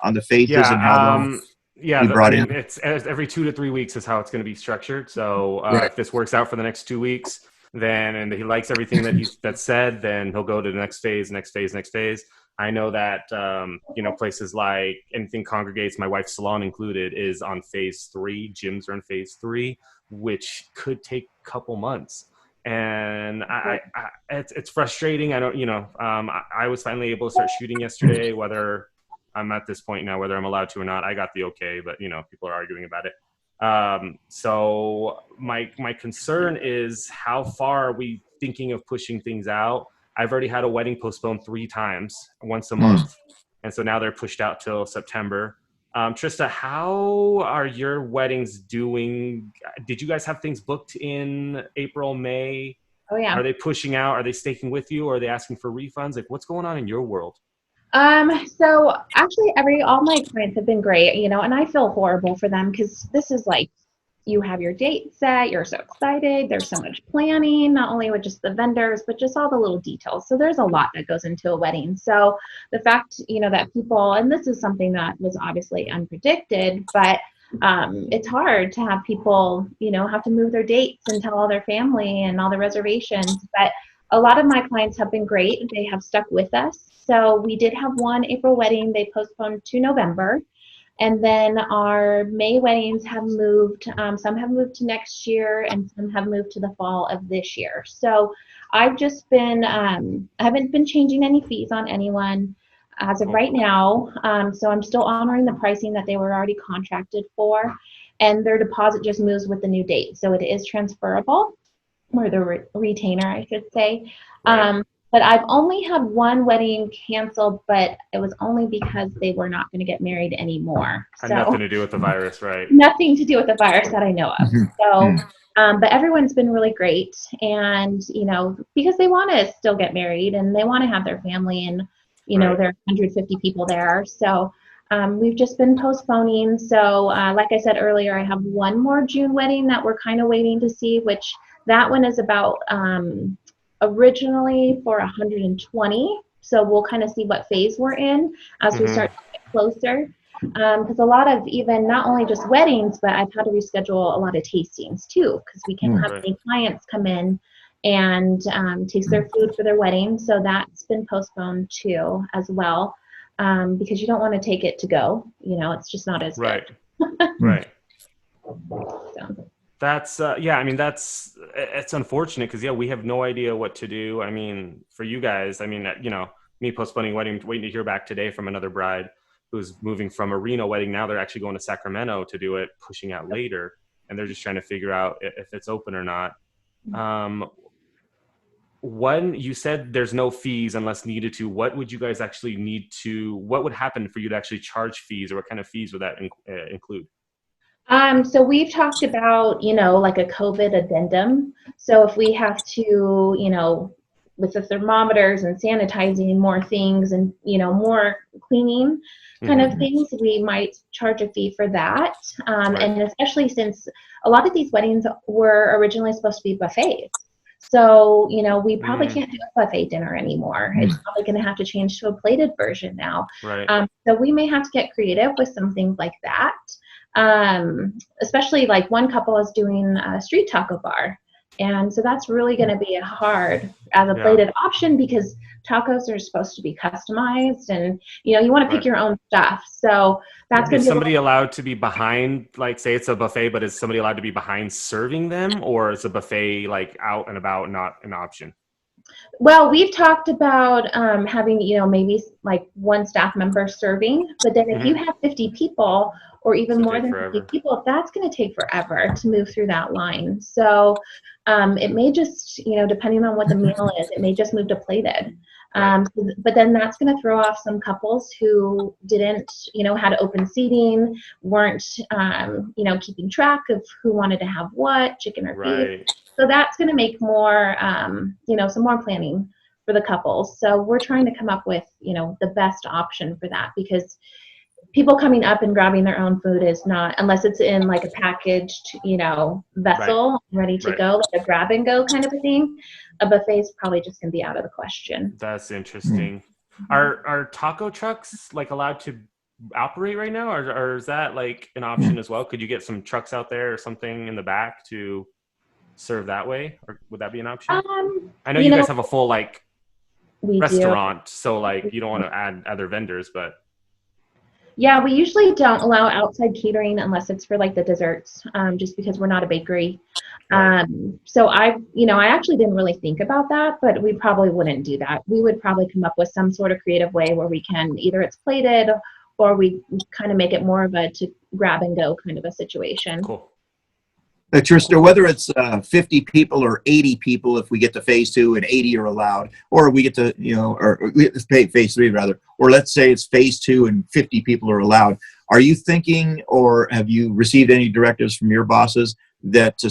on the phases and how yeah, brought in? It's every 2 to 3 weeks is how it's going to be structured. So if this works out for the next 2 weeks, then and he likes everything that's said, then he'll go to the next phase. I know that places like Anything Congregates, my wife's salon included, is on phase 3. Gyms are in phase 3, which could take a couple months. And it's frustrating. I don't, I was finally able to start shooting yesterday. Whether I'm at this point now, whether I'm allowed to or not, I got the okay, but people are arguing about it. So my concern is, how far are we thinking of pushing things out? I've already had a wedding postponed 3 times, once a month. And so now they're pushed out till September. Trista, how are your weddings doing? Did you guys have things booked in April, May? Oh, yeah. Are they pushing out? Are they sticking with you? Or are they asking for refunds? Like, what's going on in your world? So actually all my clients have been great, and I feel horrible for them, because this is like, you have your date set, you're so excited, there's so much planning, not only with just the vendors, but just all the little details. So there's a lot that goes into a wedding. So the fact, that people, and this is something that was obviously unpredicted, but it's hard to have people, have to move their dates and tell all their family and all the reservations. But a lot of my clients have been great. They have stuck with us. So we did have one April wedding. They postponed to November. And then our May weddings have moved. Some have moved to next year, and some have moved to the fall of this year. So I've just been, I haven't been changing any fees on anyone as of right now. So I'm still honoring the pricing that they were already contracted for. And their deposit just moves with the new date. So it is transferable, or the retainer, I should say. Right. But I've only had one wedding canceled, but it was only because they were not going to get married anymore. Had nothing to do with the virus, right? Nothing to do with the virus that I know of. So, but everyone's been really great. And, because they want to still get married and they want to have their family, and, right. There are 150 people there. So we've just been postponing. So like I said earlier, I have one more June wedding that we're kind of waiting to see, which that one is about originally for 120. So we'll kind of see what phase we're in as we start to get closer. Because a lot of, even not only just weddings, but I've had to reschedule a lot of tastings too, because we can't have any clients come in and taste their food for their wedding. So that's been postponed too as well, because you don't want to take it to go. It's just not as right. good. Right. So. That's it's unfortunate, because we have no idea what to do. I mean, for you guys, me postponing wedding, waiting to hear back today from another bride who's moving from a Reno wedding. Now they're actually going to Sacramento to do it, pushing out later, and they're just trying to figure out if it's open or not. When you said there's no fees unless needed to, what would you guys actually need to? What would happen for you to actually charge fees, or what kind of fees would that include? So we've talked about, like a COVID addendum. So if we have to, with the thermometers and sanitizing more things and, more cleaning kind of things, we might charge a fee for that. Right. And especially since a lot of these weddings were originally supposed to be buffets. So, we probably can't do a buffet dinner anymore. It's probably going to have to change to a plated version now. Right. So we may have to get creative with some things like that. Especially like one couple is doing a street taco bar. And so that's really going to be hard as a plated option because tacos are supposed to be customized and, you know, you want to pick your own stuff. So that's going to be somebody allowed to be behind, like say it's a buffet, but is somebody allowed to be behind serving them, or is a buffet like out and about not an option? Well, we've talked about having, you know, maybe like one staff member serving, but then if you have 50 people or even more than 50 people, that's going to take forever to move through that line. So it may just, you know, depending on what the meal is, it may just move to plated. But then that's going to throw off some couples who didn't, you know, had open seating, weren't, you know, keeping track of who wanted to have what, chicken or beef. So that's going to make more, you know, some more planning for the couples. So we're trying to come up with, you know, the best option for that because people coming up and grabbing their own food is not, unless it's in like a packaged, you know, vessel ready to go, like a grab and go kind of a thing. A buffet is probably just going to be out of the question. That's interesting. Are taco trucks like allowed to operate right now, or is that like an option as well? Could you get some trucks out there or something in the back to serve that way, or would that be an option? I know you guys have a full like restaurant, so like you don't want to add other vendors, but yeah, we usually don't allow outside catering unless it's for like the desserts, just because we're not a bakery. So I actually didn't really think about that, but we probably wouldn't do that. We would probably come up with some sort of creative way where we can either it's plated or we kind of make it more of a to grab and go kind of a situation. Cool. Trista, whether it's 50 people or 80 people, if we get to phase 2 and 80 are allowed, or we get to, you know, or we get to phase 3 rather, or let's say it's phase 2 and 50 people are allowed. Are you thinking, or have you received any directives from your bosses that to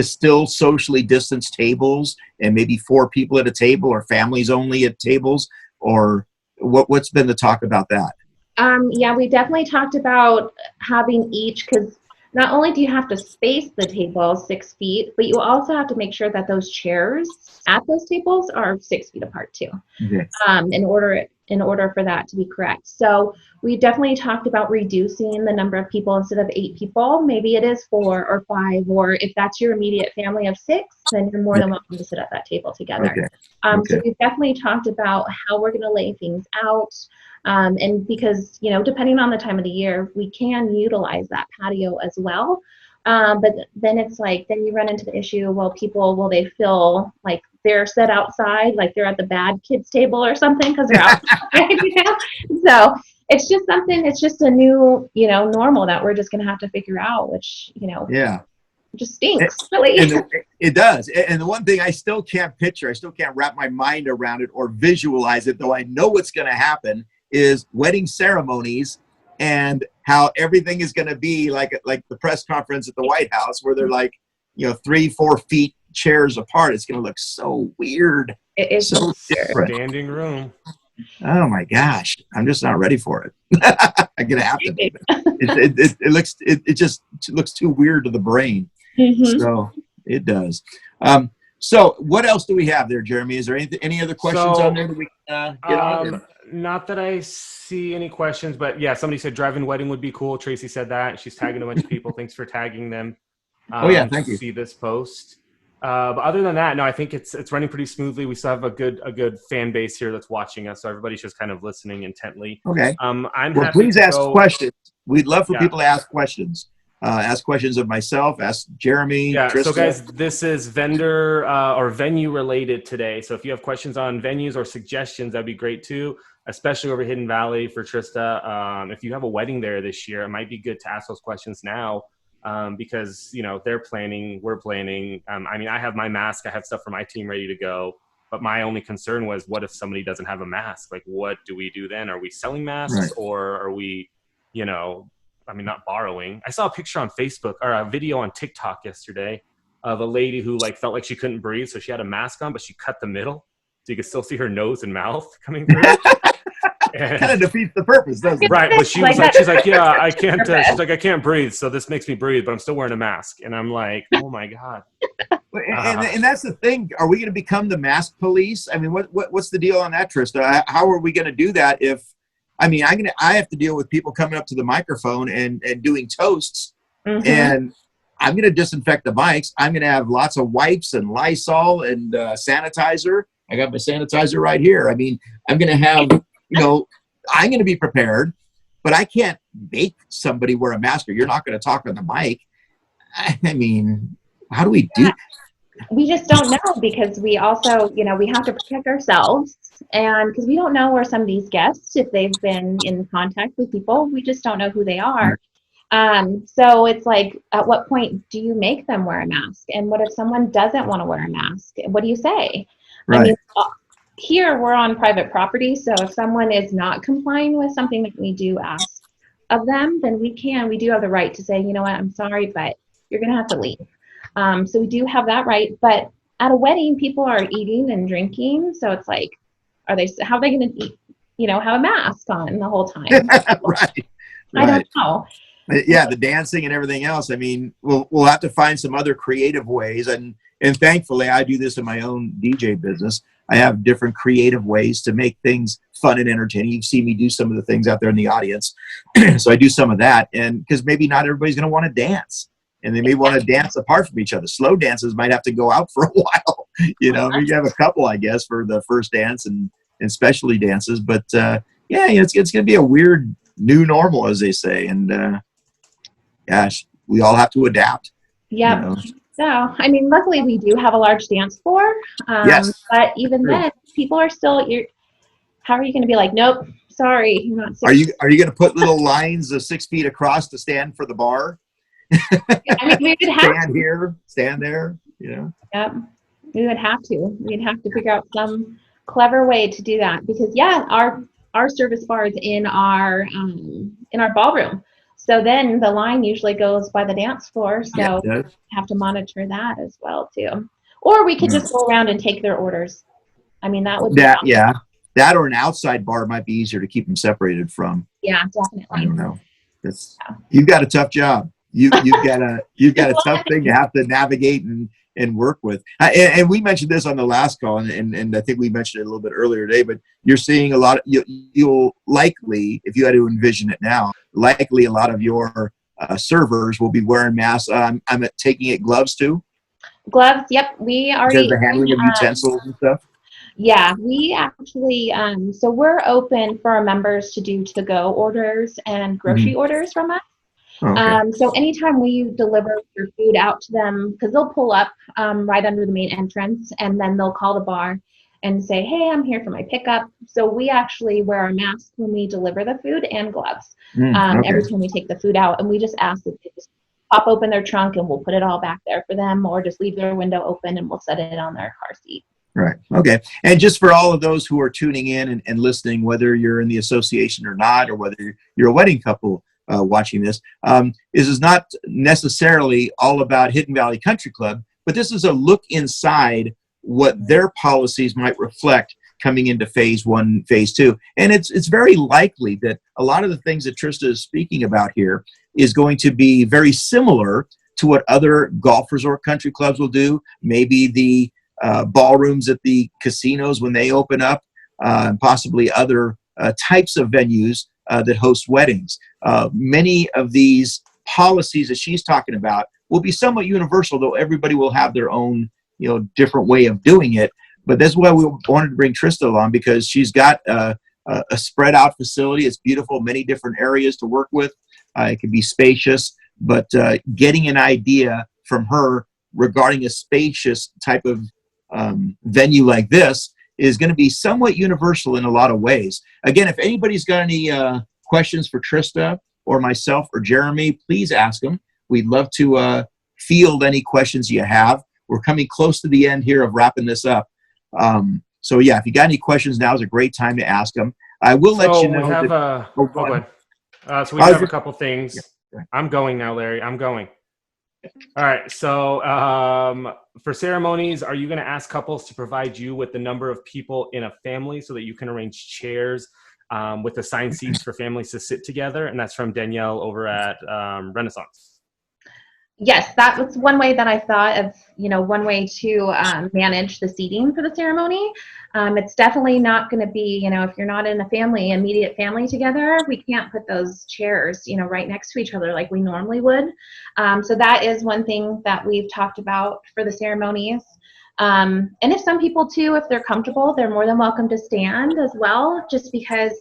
still socially distance tables and maybe 4 people at a table or families only at tables, or what's been the talk about that? Yeah, we definitely talked about having each, because not only do you have to space the table 6 feet, but you also have to make sure that those chairs at those tables are 6 feet apart too, in order for that to be correct. So we definitely talked about reducing the number of people. Instead of 8 people, maybe it is 4 or 5, or if that's your immediate family of 6, then you're more than welcome to sit at that table together. So we've definitely talked about how we're going to lay things out. And because, you know, depending on the time of the year, we can utilize that patio as well. But then it's like, then you run into the issue, well, will they feel like they're set outside, like they're at the bad kids table or something because they're outside, you know? So it's just something, it's just a new, you know, normal that we're just going to have to figure out, which, you know, just stinks, really. It does. And the one thing I still can't picture, I still can't wrap my mind around it or visualize it, though I know what's going to happen, is wedding ceremonies and how everything is going to be like the press conference at the White House where they're like, you know, 3-4 feet chairs apart. It's going to look so weird. It is so different. Standing room. Oh my gosh, I'm just not ready for it. I'm gonna have to. It just looks too weird to the brain. So it does. So what else do we have there, Jeremy? Is there any other questions on there that we can get on? Not that I see any questions, but yeah, somebody said drive-in wedding would be cool. Tracy said that. She's tagging a bunch of people. Thanks for tagging them. Thank you. See this post. But other than that, no, I think it's running pretty smoothly. We still have a good fan base here that's watching us, so everybody's just kind of listening intently. Okay. I'm happy please ask questions. We'd love for people to ask questions. Ask questions of myself, ask Jeremy, Trista. So guys, this is vendor or venue related today. So if you have questions on venues or suggestions, that'd be great too, especially over Hidden Valley for Trista. If you have a wedding there this year, it might be good to ask those questions now. Because, you know, they're planning, we're planning. I mean, I have my mask, I have stuff for my team ready to go, but my only concern was, what if somebody doesn't have a mask? Like, what do we do then? Are we selling masks or are we, you know, I mean, not borrowing? I saw a picture on Facebook or a video on TikTok yesterday of a lady who like felt like she couldn't breathe. So she had a mask on, but she cut the middle so you could still see her nose and mouth coming through. Kind of defeats the purpose, doesn't it? Right, but she's like, yeah, I can't. She's like, I can't breathe, so this makes me breathe, but I'm still wearing a mask, and I'm like, oh my god. And that's the thing. Are we going to become the mask police? I mean, what's the deal on that, Trista? How are we going to do that? If I mean, I have to deal with people coming up to the microphone and doing toasts, and I'm going to disinfect the mics. I'm going to have lots of wipes and Lysol and sanitizer. I got my sanitizer right here. I mean, I'm going to have, I'm going to be prepared, but I can't make somebody wear a mask or you're not going to talk on the mic. I mean, how do we do? We just don't know, because we also, we have to protect ourselves, and because we don't know where some of these guests, if they've been in contact with people, we just don't know who they are. So it's like, at what point do you make them wear a mask? And what if someone doesn't want to wear a mask? What do you say? Right. I mean, here we're on private property, so if someone is not complying with something that we do ask of them, then we do have the right to say, you know what, I'm sorry, but you're going to have to leave. So we do have that right. But at a wedding, people are eating and drinking, so it's like, how are they going to eat, have a mask on the whole time? Right. I don't know. Yeah, the dancing and everything else. I mean, we'll have to find some other creative ways, and thankfully, I do this in my own DJ business. I have different creative ways to make things fun and entertaining. You've seen me do some of the things out there in the audience, so I do some of that, and because maybe not everybody's going to want to dance, and they may want to dance apart from each other. Slow dances might have to go out for a while. You have a couple, I guess, for the first dance and specialty dances, but it's going to be a weird new normal, as they say, and gosh, we all have to adapt. Yeah. So, I mean, luckily we do have a large dance floor. Yes. But even then, people are still, how are you going to be like, nope, sorry, you're not 6 Are you going to put little lines of 6 feet across to stand for the bar? I mean, we would have stand here, stand there, Yep. We would have to. We'd have to figure out some clever way to do that, because our service bar is in our ballroom. So then the line usually goes by the dance floor. So we have to monitor that as well too. Or we could just go around and take their orders. I mean, that would be awesome. Yeah. That or an outside bar might be easier to keep them separated from. Yeah, definitely. I don't know. You've got a tough job. You've got a tough thing you have to navigate and work with. And we mentioned this on the last call, and I think we mentioned it a little bit earlier today, but you're seeing a lot, you'll likely, if you had to envision it now, likely a lot of your servers will be wearing masks. I'm taking it gloves too? Gloves, yep. We already. Because the handling of utensils and stuff? Yeah, we actually, so we're open for our members to do to-go orders and grocery orders from us. Okay. So anytime we deliver your food out to them, because they'll pull up right under the main entrance, and then they'll call the bar and say, hey, I'm here for my pickup. So we actually wear our masks when we deliver the food, and gloves every time we take the food out. And we just ask that they just pop open their trunk, and we'll put it all back there for them, or just leave their window open and we'll set it on their car seat. Right. Okay. And just for all of those who are tuning in and listening, whether you're in the association or not, or whether you're a wedding couple watching this, this is not necessarily all about Hidden Valley Country Club, but this is a look inside what their policies might reflect coming into phase 1, phase 2. And it's very likely that a lot of the things that Trista is speaking about here is going to be very similar to what other golf resort country clubs will do. Maybe the ballrooms at the casinos when they open up, and possibly other types of venues that host weddings. Many of these policies that she's talking about will be somewhat universal, though everybody will have their own, different way of doing it. But that's why we wanted to bring Trista along, because she's got a spread out facility. It's beautiful, many different areas to work with. It can be spacious, but getting an idea from her regarding a spacious type of venue like this is going to be somewhat universal in a lot of ways. Again, if anybody's got any questions for Trista or myself or Jeremy, please ask them. We'd love to field any questions you have. We're coming close to the end here of wrapping this up. So yeah, if you got any questions, now is a great time to ask them. I will let you know. We have go ahead. So we have a couple things. Yeah. I'm going now, Larry. I'm going. All right. So for ceremonies, are you going to ask couples to provide you with the number of people in a family so that you can arrange chairs with assigned seats for families to sit together? And that's from Danielle over at Renaissance. Yes, that was one way that I thought of, one way to manage the seating for the ceremony. It's definitely not going to be, if you're not in a immediate family together, we can't put those chairs, right next to each other like we normally would. So that is one thing that we've talked about for the ceremonies. And if some people too, if they're comfortable, they're more than welcome to stand as well, just because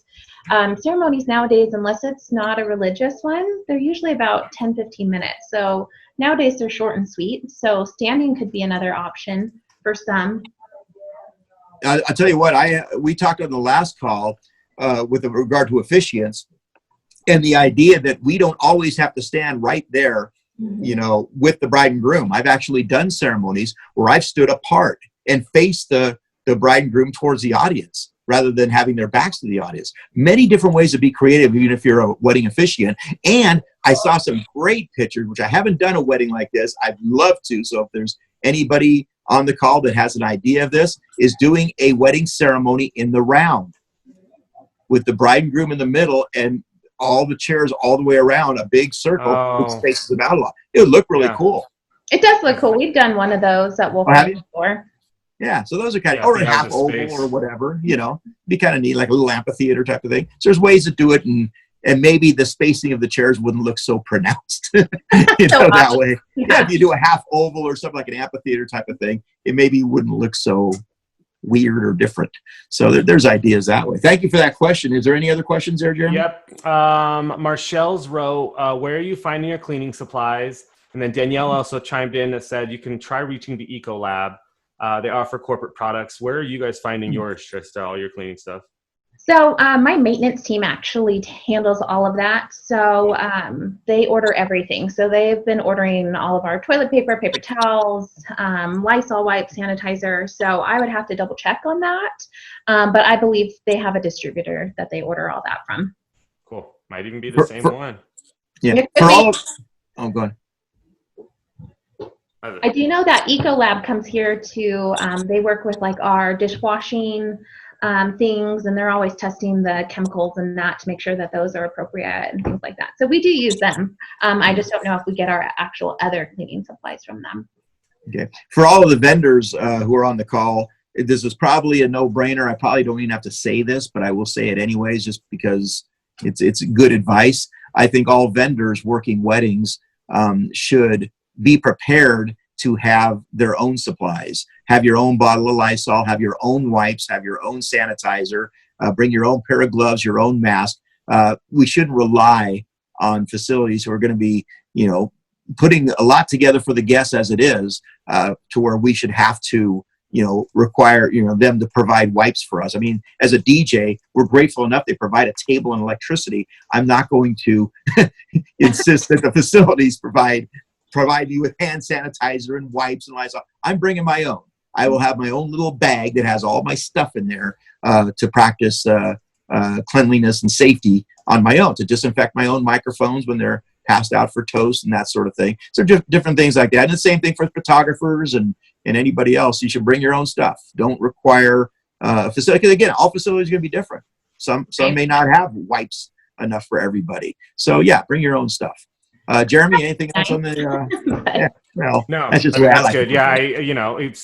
ceremonies nowadays, unless it's not a religious one, they're usually about 10-15 minutes. So nowadays they're short and sweet. So standing could be another option for some. I'll tell you what, we talked on the last call with regard to officiants, and the idea that we don't always have to stand right there, with the bride and groom. I've actually done ceremonies where I've stood apart and faced the bride and groom towards the audience rather than having their backs to the audience. Many different ways to be creative, even if you're a wedding officiant. And I saw some great pictures, which I haven't done a wedding like this. I'd love to. So if there's anybody on the call that has an idea of this, is doing a wedding ceremony in the round with the bride and groom in the middle and all the chairs all the way around, a big circle which spaces them out a lot. It would look really cool. It does look cool. We've done one of those at Wolf before. Yeah, so those are kind of, or a half oval or whatever, be kind of neat, like a little amphitheater type of thing. So there's ways to do it, and maybe the spacing of the chairs wouldn't look so pronounced, that way. Yeah, if you do a half oval or something like an amphitheater type of thing, it maybe wouldn't look so weird or different. So there's ideas that way. Thank you for that question. Is there any other questions there, Jeremy? Yep. Marshall's wrote, where are you finding your cleaning supplies? And then Danielle also chimed in and said, you can try reaching the Eco Lab. They offer corporate products. Where are you guys finding yours, Trista, all your cleaning stuff? So my maintenance team actually handles all of that. So they order everything. So they've been ordering all of our toilet paper, paper towels, Lysol wipes, sanitizer. So I would have to double check on that. But I believe they have a distributor that they order all that from. Cool. Might even be the same one. Yeah. Oh, go ahead. I do know that Eco Lab comes here to, they work with like our dishwashing things, and they're always testing the chemicals and that to make sure that those are appropriate and things like that. So we do use them. I just don't know if we get our actual other cleaning supplies from them. Okay. For all of the vendors who are on the call, this is probably a no-brainer. I probably don't even have to say this, but I will say it anyways, just because it's good advice. I think all vendors working weddings should be prepared to have their own supplies. Have your own bottle of Lysol, have your own wipes, have your own sanitizer, bring your own pair of gloves, your own mask. We shouldn't rely on facilities who are going to be, putting a lot together for the guests as it is, to where we should have to, require, them to provide wipes for us. I mean, as a DJ, we're grateful enough they provide a table and electricity. I'm not going to insist that the facilities provide you with hand sanitizer and wipes and Lysol. I'm bringing my own. I will have my own little bag that has all my stuff in there to practice cleanliness and safety on my own, to disinfect my own microphones when they're passed out for toast and that sort of thing. So different things like that. And the same thing for photographers and anybody else. You should bring your own stuff. Don't require a facility. Because again, all facilities are going to be different. Some may not have wipes enough for everybody. So yeah, bring your own stuff. Jeremy, anything else on the? No, that's just that's good. Yeah, I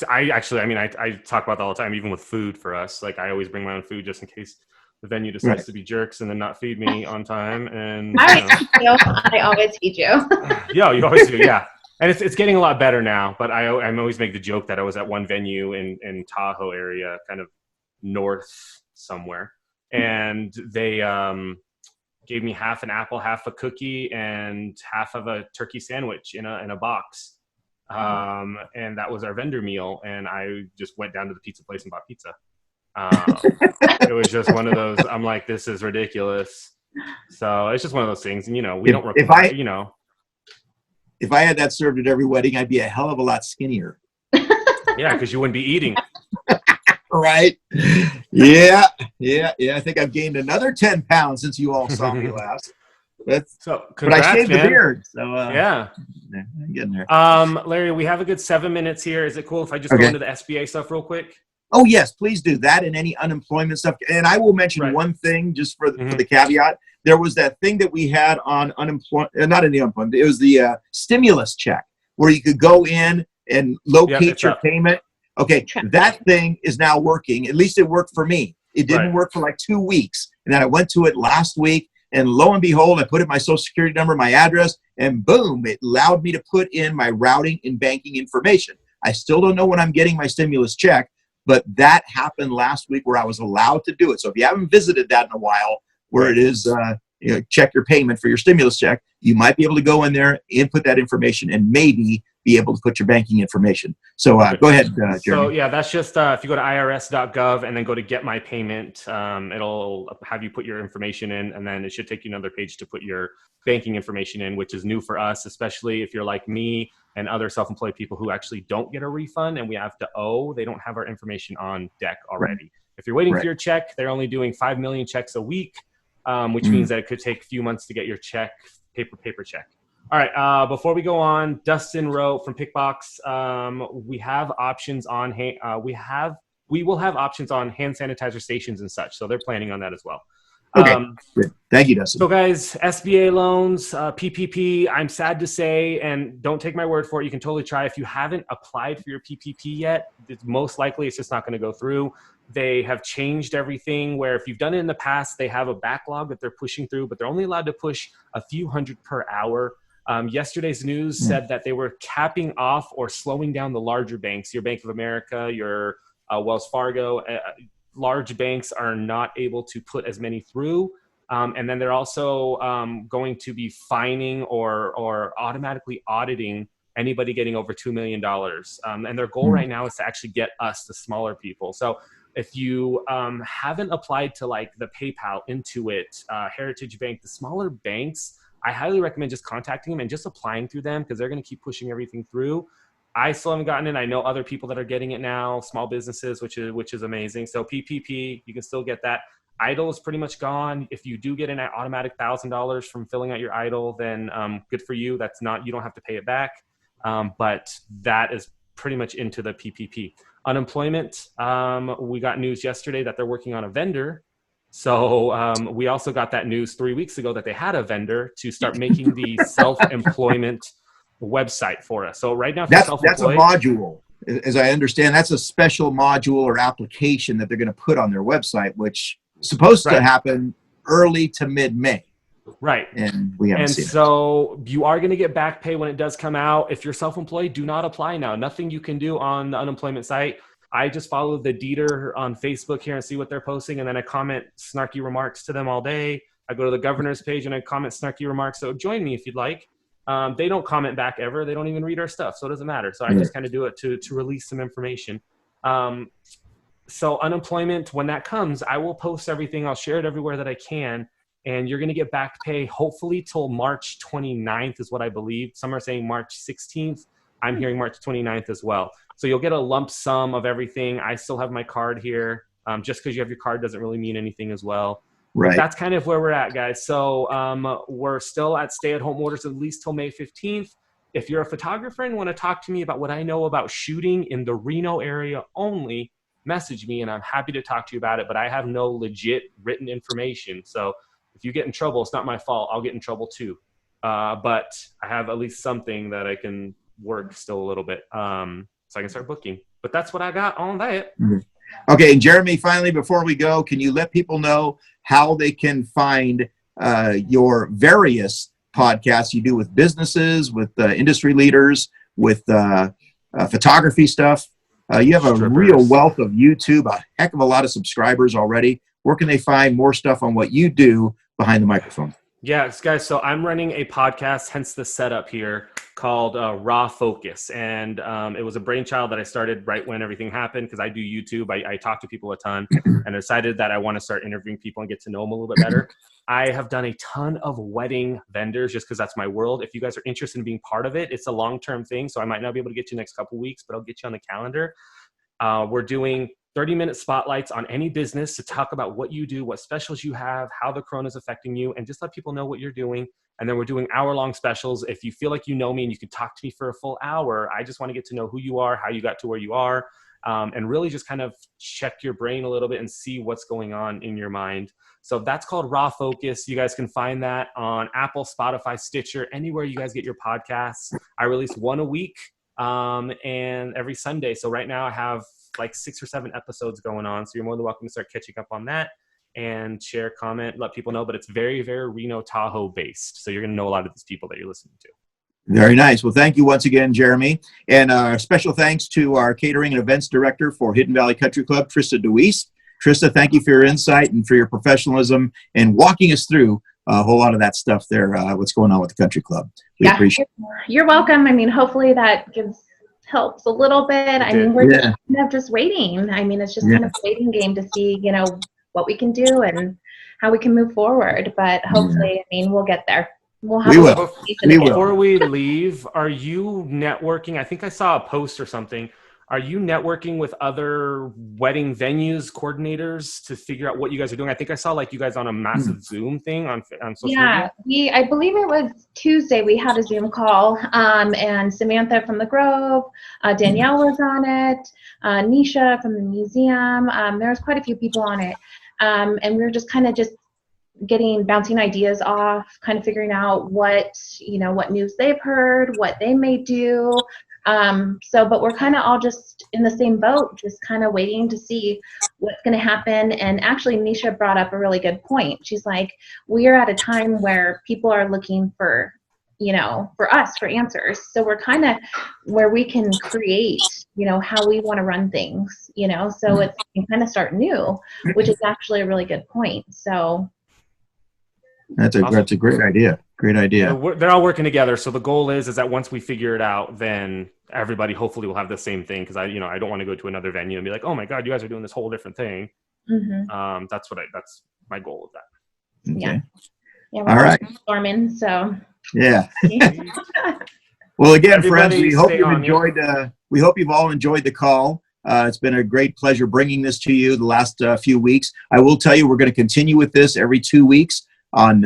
talk about that all the time, even with food for us. Like I always bring my own food just in case the venue decides to be jerks and then not feed me on time. And I always feed you. Yeah, you always do. Yeah, and it's getting a lot better now. But I always make the joke that I was at one venue in Tahoe area, kind of north somewhere, and they gave me half an apple, half a cookie, and half of a turkey sandwich in a box. And that was our vendor meal. And I just went down to the pizza place and bought pizza. It was just one of those, I'm like, this is ridiculous. So it's just one of those things. And, we don't require, If I had that served at every wedding, I'd be a hell of a lot skinnier. Yeah, because you wouldn't be eating. Right. Yeah. I think I've gained another 10 pounds since you all saw me last. But I shaved the beard. So yeah. I'm getting there. Larry, we have a good 7 minutes here. Is it cool if I just go into the SBA stuff real quick? Oh, yes, please do that and any unemployment stuff. And I will mention Right. one thing just for Mm-hmm. the caveat. There was that thing that we had on unemployment, not in the unemployment, it was the stimulus check where you could go in and locate it's your up. payment. Okay, that thing is now working. At least it worked for me. It didn't Right. work for like 2 weeks. And then I went to it last week, and lo and behold, I put in my social security number, my address, and boom, it allowed me to put in my routing and banking information. I still don't know when I'm getting my stimulus check, but that happened last week where I was allowed to do it. So if you haven't visited that in a while, where Right. it is, check your payment for your stimulus check, you might be able to go in there, input that information, and maybe be able to put your banking information. So go ahead, Jeremy. So yeah, that's just if you go to irs.gov and then go to get my payment, it'll have you put your information in, and then it should take you another page to put your banking information in, which is new for us, especially if you're like me and other self-employed people who actually don't get a refund and we have to owe. They don't have our information on deck already. Right. If you're waiting for your check, they're only doing 5 million checks a week, which means that it could take a few months to get your check, paper check. All right. Before we go on, Dustin wrote from Pickbox. We have options on we will have options on hand sanitizer stations and such. So they're planning on that as well. Okay. Good. Thank you, Dustin. So guys, SBA loans, PPP. I'm sad to say, and don't take my word for it. You can totally try. If you haven't applied for your PPP yet, most likely it's just not going to go through. They have changed everything where if you've done it in the past, they have a backlog that they're pushing through, but they're only allowed to push a few hundred per hour. Yesterday's news said that they were capping off or slowing down the larger banks, your Bank of America, your Wells Fargo. Large banks are not able to put as many through. And then they're also going to be fining or automatically auditing anybody getting over $2 million. And their goal right now is to actually get us, the smaller people. So if you haven't applied to like the PayPal, Intuit, Heritage Bank, the smaller banks, I highly recommend just contacting them and just applying through them because they're going to keep pushing everything through. I still haven't gotten it. I know other people that are getting it now, small businesses, which is amazing. So PPP, you can still get that. EIDL is pretty much gone. If you do get an automatic $1,000 from filling out your EIDL, then good for you. You don't have to pay it back. But that is pretty much into the PPP. Unemployment, we got news yesterday that they're working on a vendor. So we also got that news 3 weeks ago that they had a vendor to start making the self-employment website for us. So right now, that's a module. As I understand, that's a special module or application that they're going to put on their website, which is supposed to happen early to mid-May. Right. And we haven't seen it. So you are going to get back pay when it does come out. If you're self-employed, do not apply now. Nothing you can do on the unemployment site. I just follow the Dieter on Facebook here and see what they're posting. And then I comment snarky remarks to them all day. I go to the governor's page and I comment snarky remarks. So join me if you'd like. They don't comment back ever. They don't even read our stuff. So it doesn't matter. So I just kind of do it to release some information. So unemployment, when that comes, I will post everything. I'll share it everywhere that I can. And you're going to get back pay hopefully till March 29th is what I believe. Some are saying March 16th. I'm hearing March 29th as well. So you'll get a lump sum of everything. I still have my card here. Just because you have your card doesn't really mean anything as well. Right. But that's kind of where we're at, guys. So we're still at stay-at-home orders at least till May 15th. If you're a photographer and want to talk to me about what I know about shooting in the Reno area only, message me and I'm happy to talk to you about it. But I have no legit written information. So if you get in trouble, it's not my fault. I'll get in trouble too. But I have at least something that I can work still a little bit. So I can start booking. But that's what I got on that. Mm-hmm. Okay, and Jeremy, finally, before we go, can you let people know how they can find your various podcasts you do with businesses, with industry leaders, with photography stuff? You have a real wealth of YouTube, a heck of a lot of subscribers already. Where can they find more stuff on what you do behind the microphone? Yeah, guys, so I'm running a podcast, hence the setup here, called Raw Focus. And it was a brainchild that I started right when everything happened because I do YouTube. I talk to people a ton and I decided that I want to start interviewing people and get to know them a little bit better. I have done a ton of wedding vendors just because that's my world. If you guys are interested in being part of it, it's a long-term thing. So I might not be able to get you next couple weeks, but I'll get you on the calendar. We're doing 30-minute spotlights on any business to talk about what you do, what specials you have, how the corona is affecting you, and just let people know what you're doing. And then we're doing hour-long specials. If you feel like you know me and you can talk to me for a full hour, I just want to get to know who you are, how you got to where you are. and really just kind of check your brain a little bit and see what's going on in your mind. So that's called Raw Focus. You guys can find that on Apple, Spotify, Stitcher, anywhere you guys get your podcasts. I release one a week and every Sunday. So right now I have like 6 or 7 episodes going on. So you're more than welcome to start catching up on that and share, comment, let people know. But it's very, very Reno Tahoe based. So you're going to know a lot of these people that you're listening to. Very nice. Well, thank you once again, Jeremy. And special thanks to our catering and events director for Hidden Valley Country Club, Trista DeWeese. Trista, thank you for your insight and for your professionalism and walking us through a whole lot of that stuff there, what's going on with the country club. We appreciate it. You're welcome. I mean, hopefully that helps a little bit. I mean, we're kind of just waiting. I mean, it's just kind of a waiting game to see, you know, what we can do and how we can move forward. But hopefully, I mean, we'll get there. We will. Before we leave, are you networking? I think I saw a post or something. Are you networking with other wedding venues, coordinators to figure out what you guys are doing? I think I saw like you guys on a massive Zoom thing on social media. Yeah, I believe it was Tuesday. We had a Zoom call, and Samantha from the Grove, Danielle was on it, Nisha from the museum. There was quite a few people on it, and we were just kind of bouncing ideas off, kind of figuring out what news they've heard, what they may do. But we're kind of all just in the same boat, just kind of waiting to see what's going to happen. And actually, Nisha brought up a really good point. She's like, we are at a time where people are looking for answers. So we're kind of where we can create, how we want to run things, so it's kind of start new, which is actually a really good point. So that's a great idea. Great idea. They're all working together. So the goal is that once we figure it out, then everybody hopefully will have the same thing. Because I don't want to go to another venue and be like, oh my God, you guys are doing this whole different thing. Mm-hmm. That's my goal with that. Okay. Yeah. All right. Storming. So. Yeah. Well, again, friends, we hope you've all enjoyed the call. It's been a great pleasure bringing this to you the last few weeks. I will tell you, we're going to continue with this every 2 weeks. On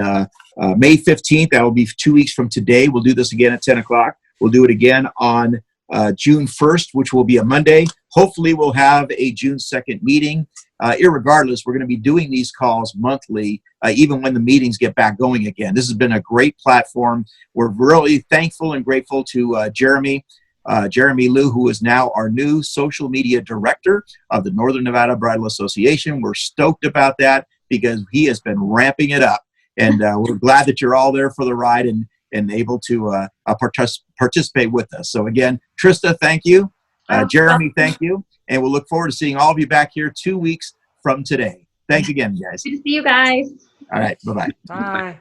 May 15th, that will be 2 weeks from today. We'll do this again at 10 o'clock. We'll do it again on June 1st, which will be a Monday. Hopefully, we'll have a June 2nd meeting. Irregardless, we're going to be doing these calls monthly, even when the meetings get back going again. This has been a great platform. We're really thankful and grateful to Jeremy Liu, who is now our new social media director of the Northern Nevada Bridal Association. We're stoked about that because he has been ramping it up. And we're glad that you're all there for the ride and able to participate with us. So again, Trista, thank you. Jeremy, thank you. And we'll look forward to seeing all of you back here 2 weeks from today. Thanks again, guys. Good to see you guys. All right. Bye-bye. Bye.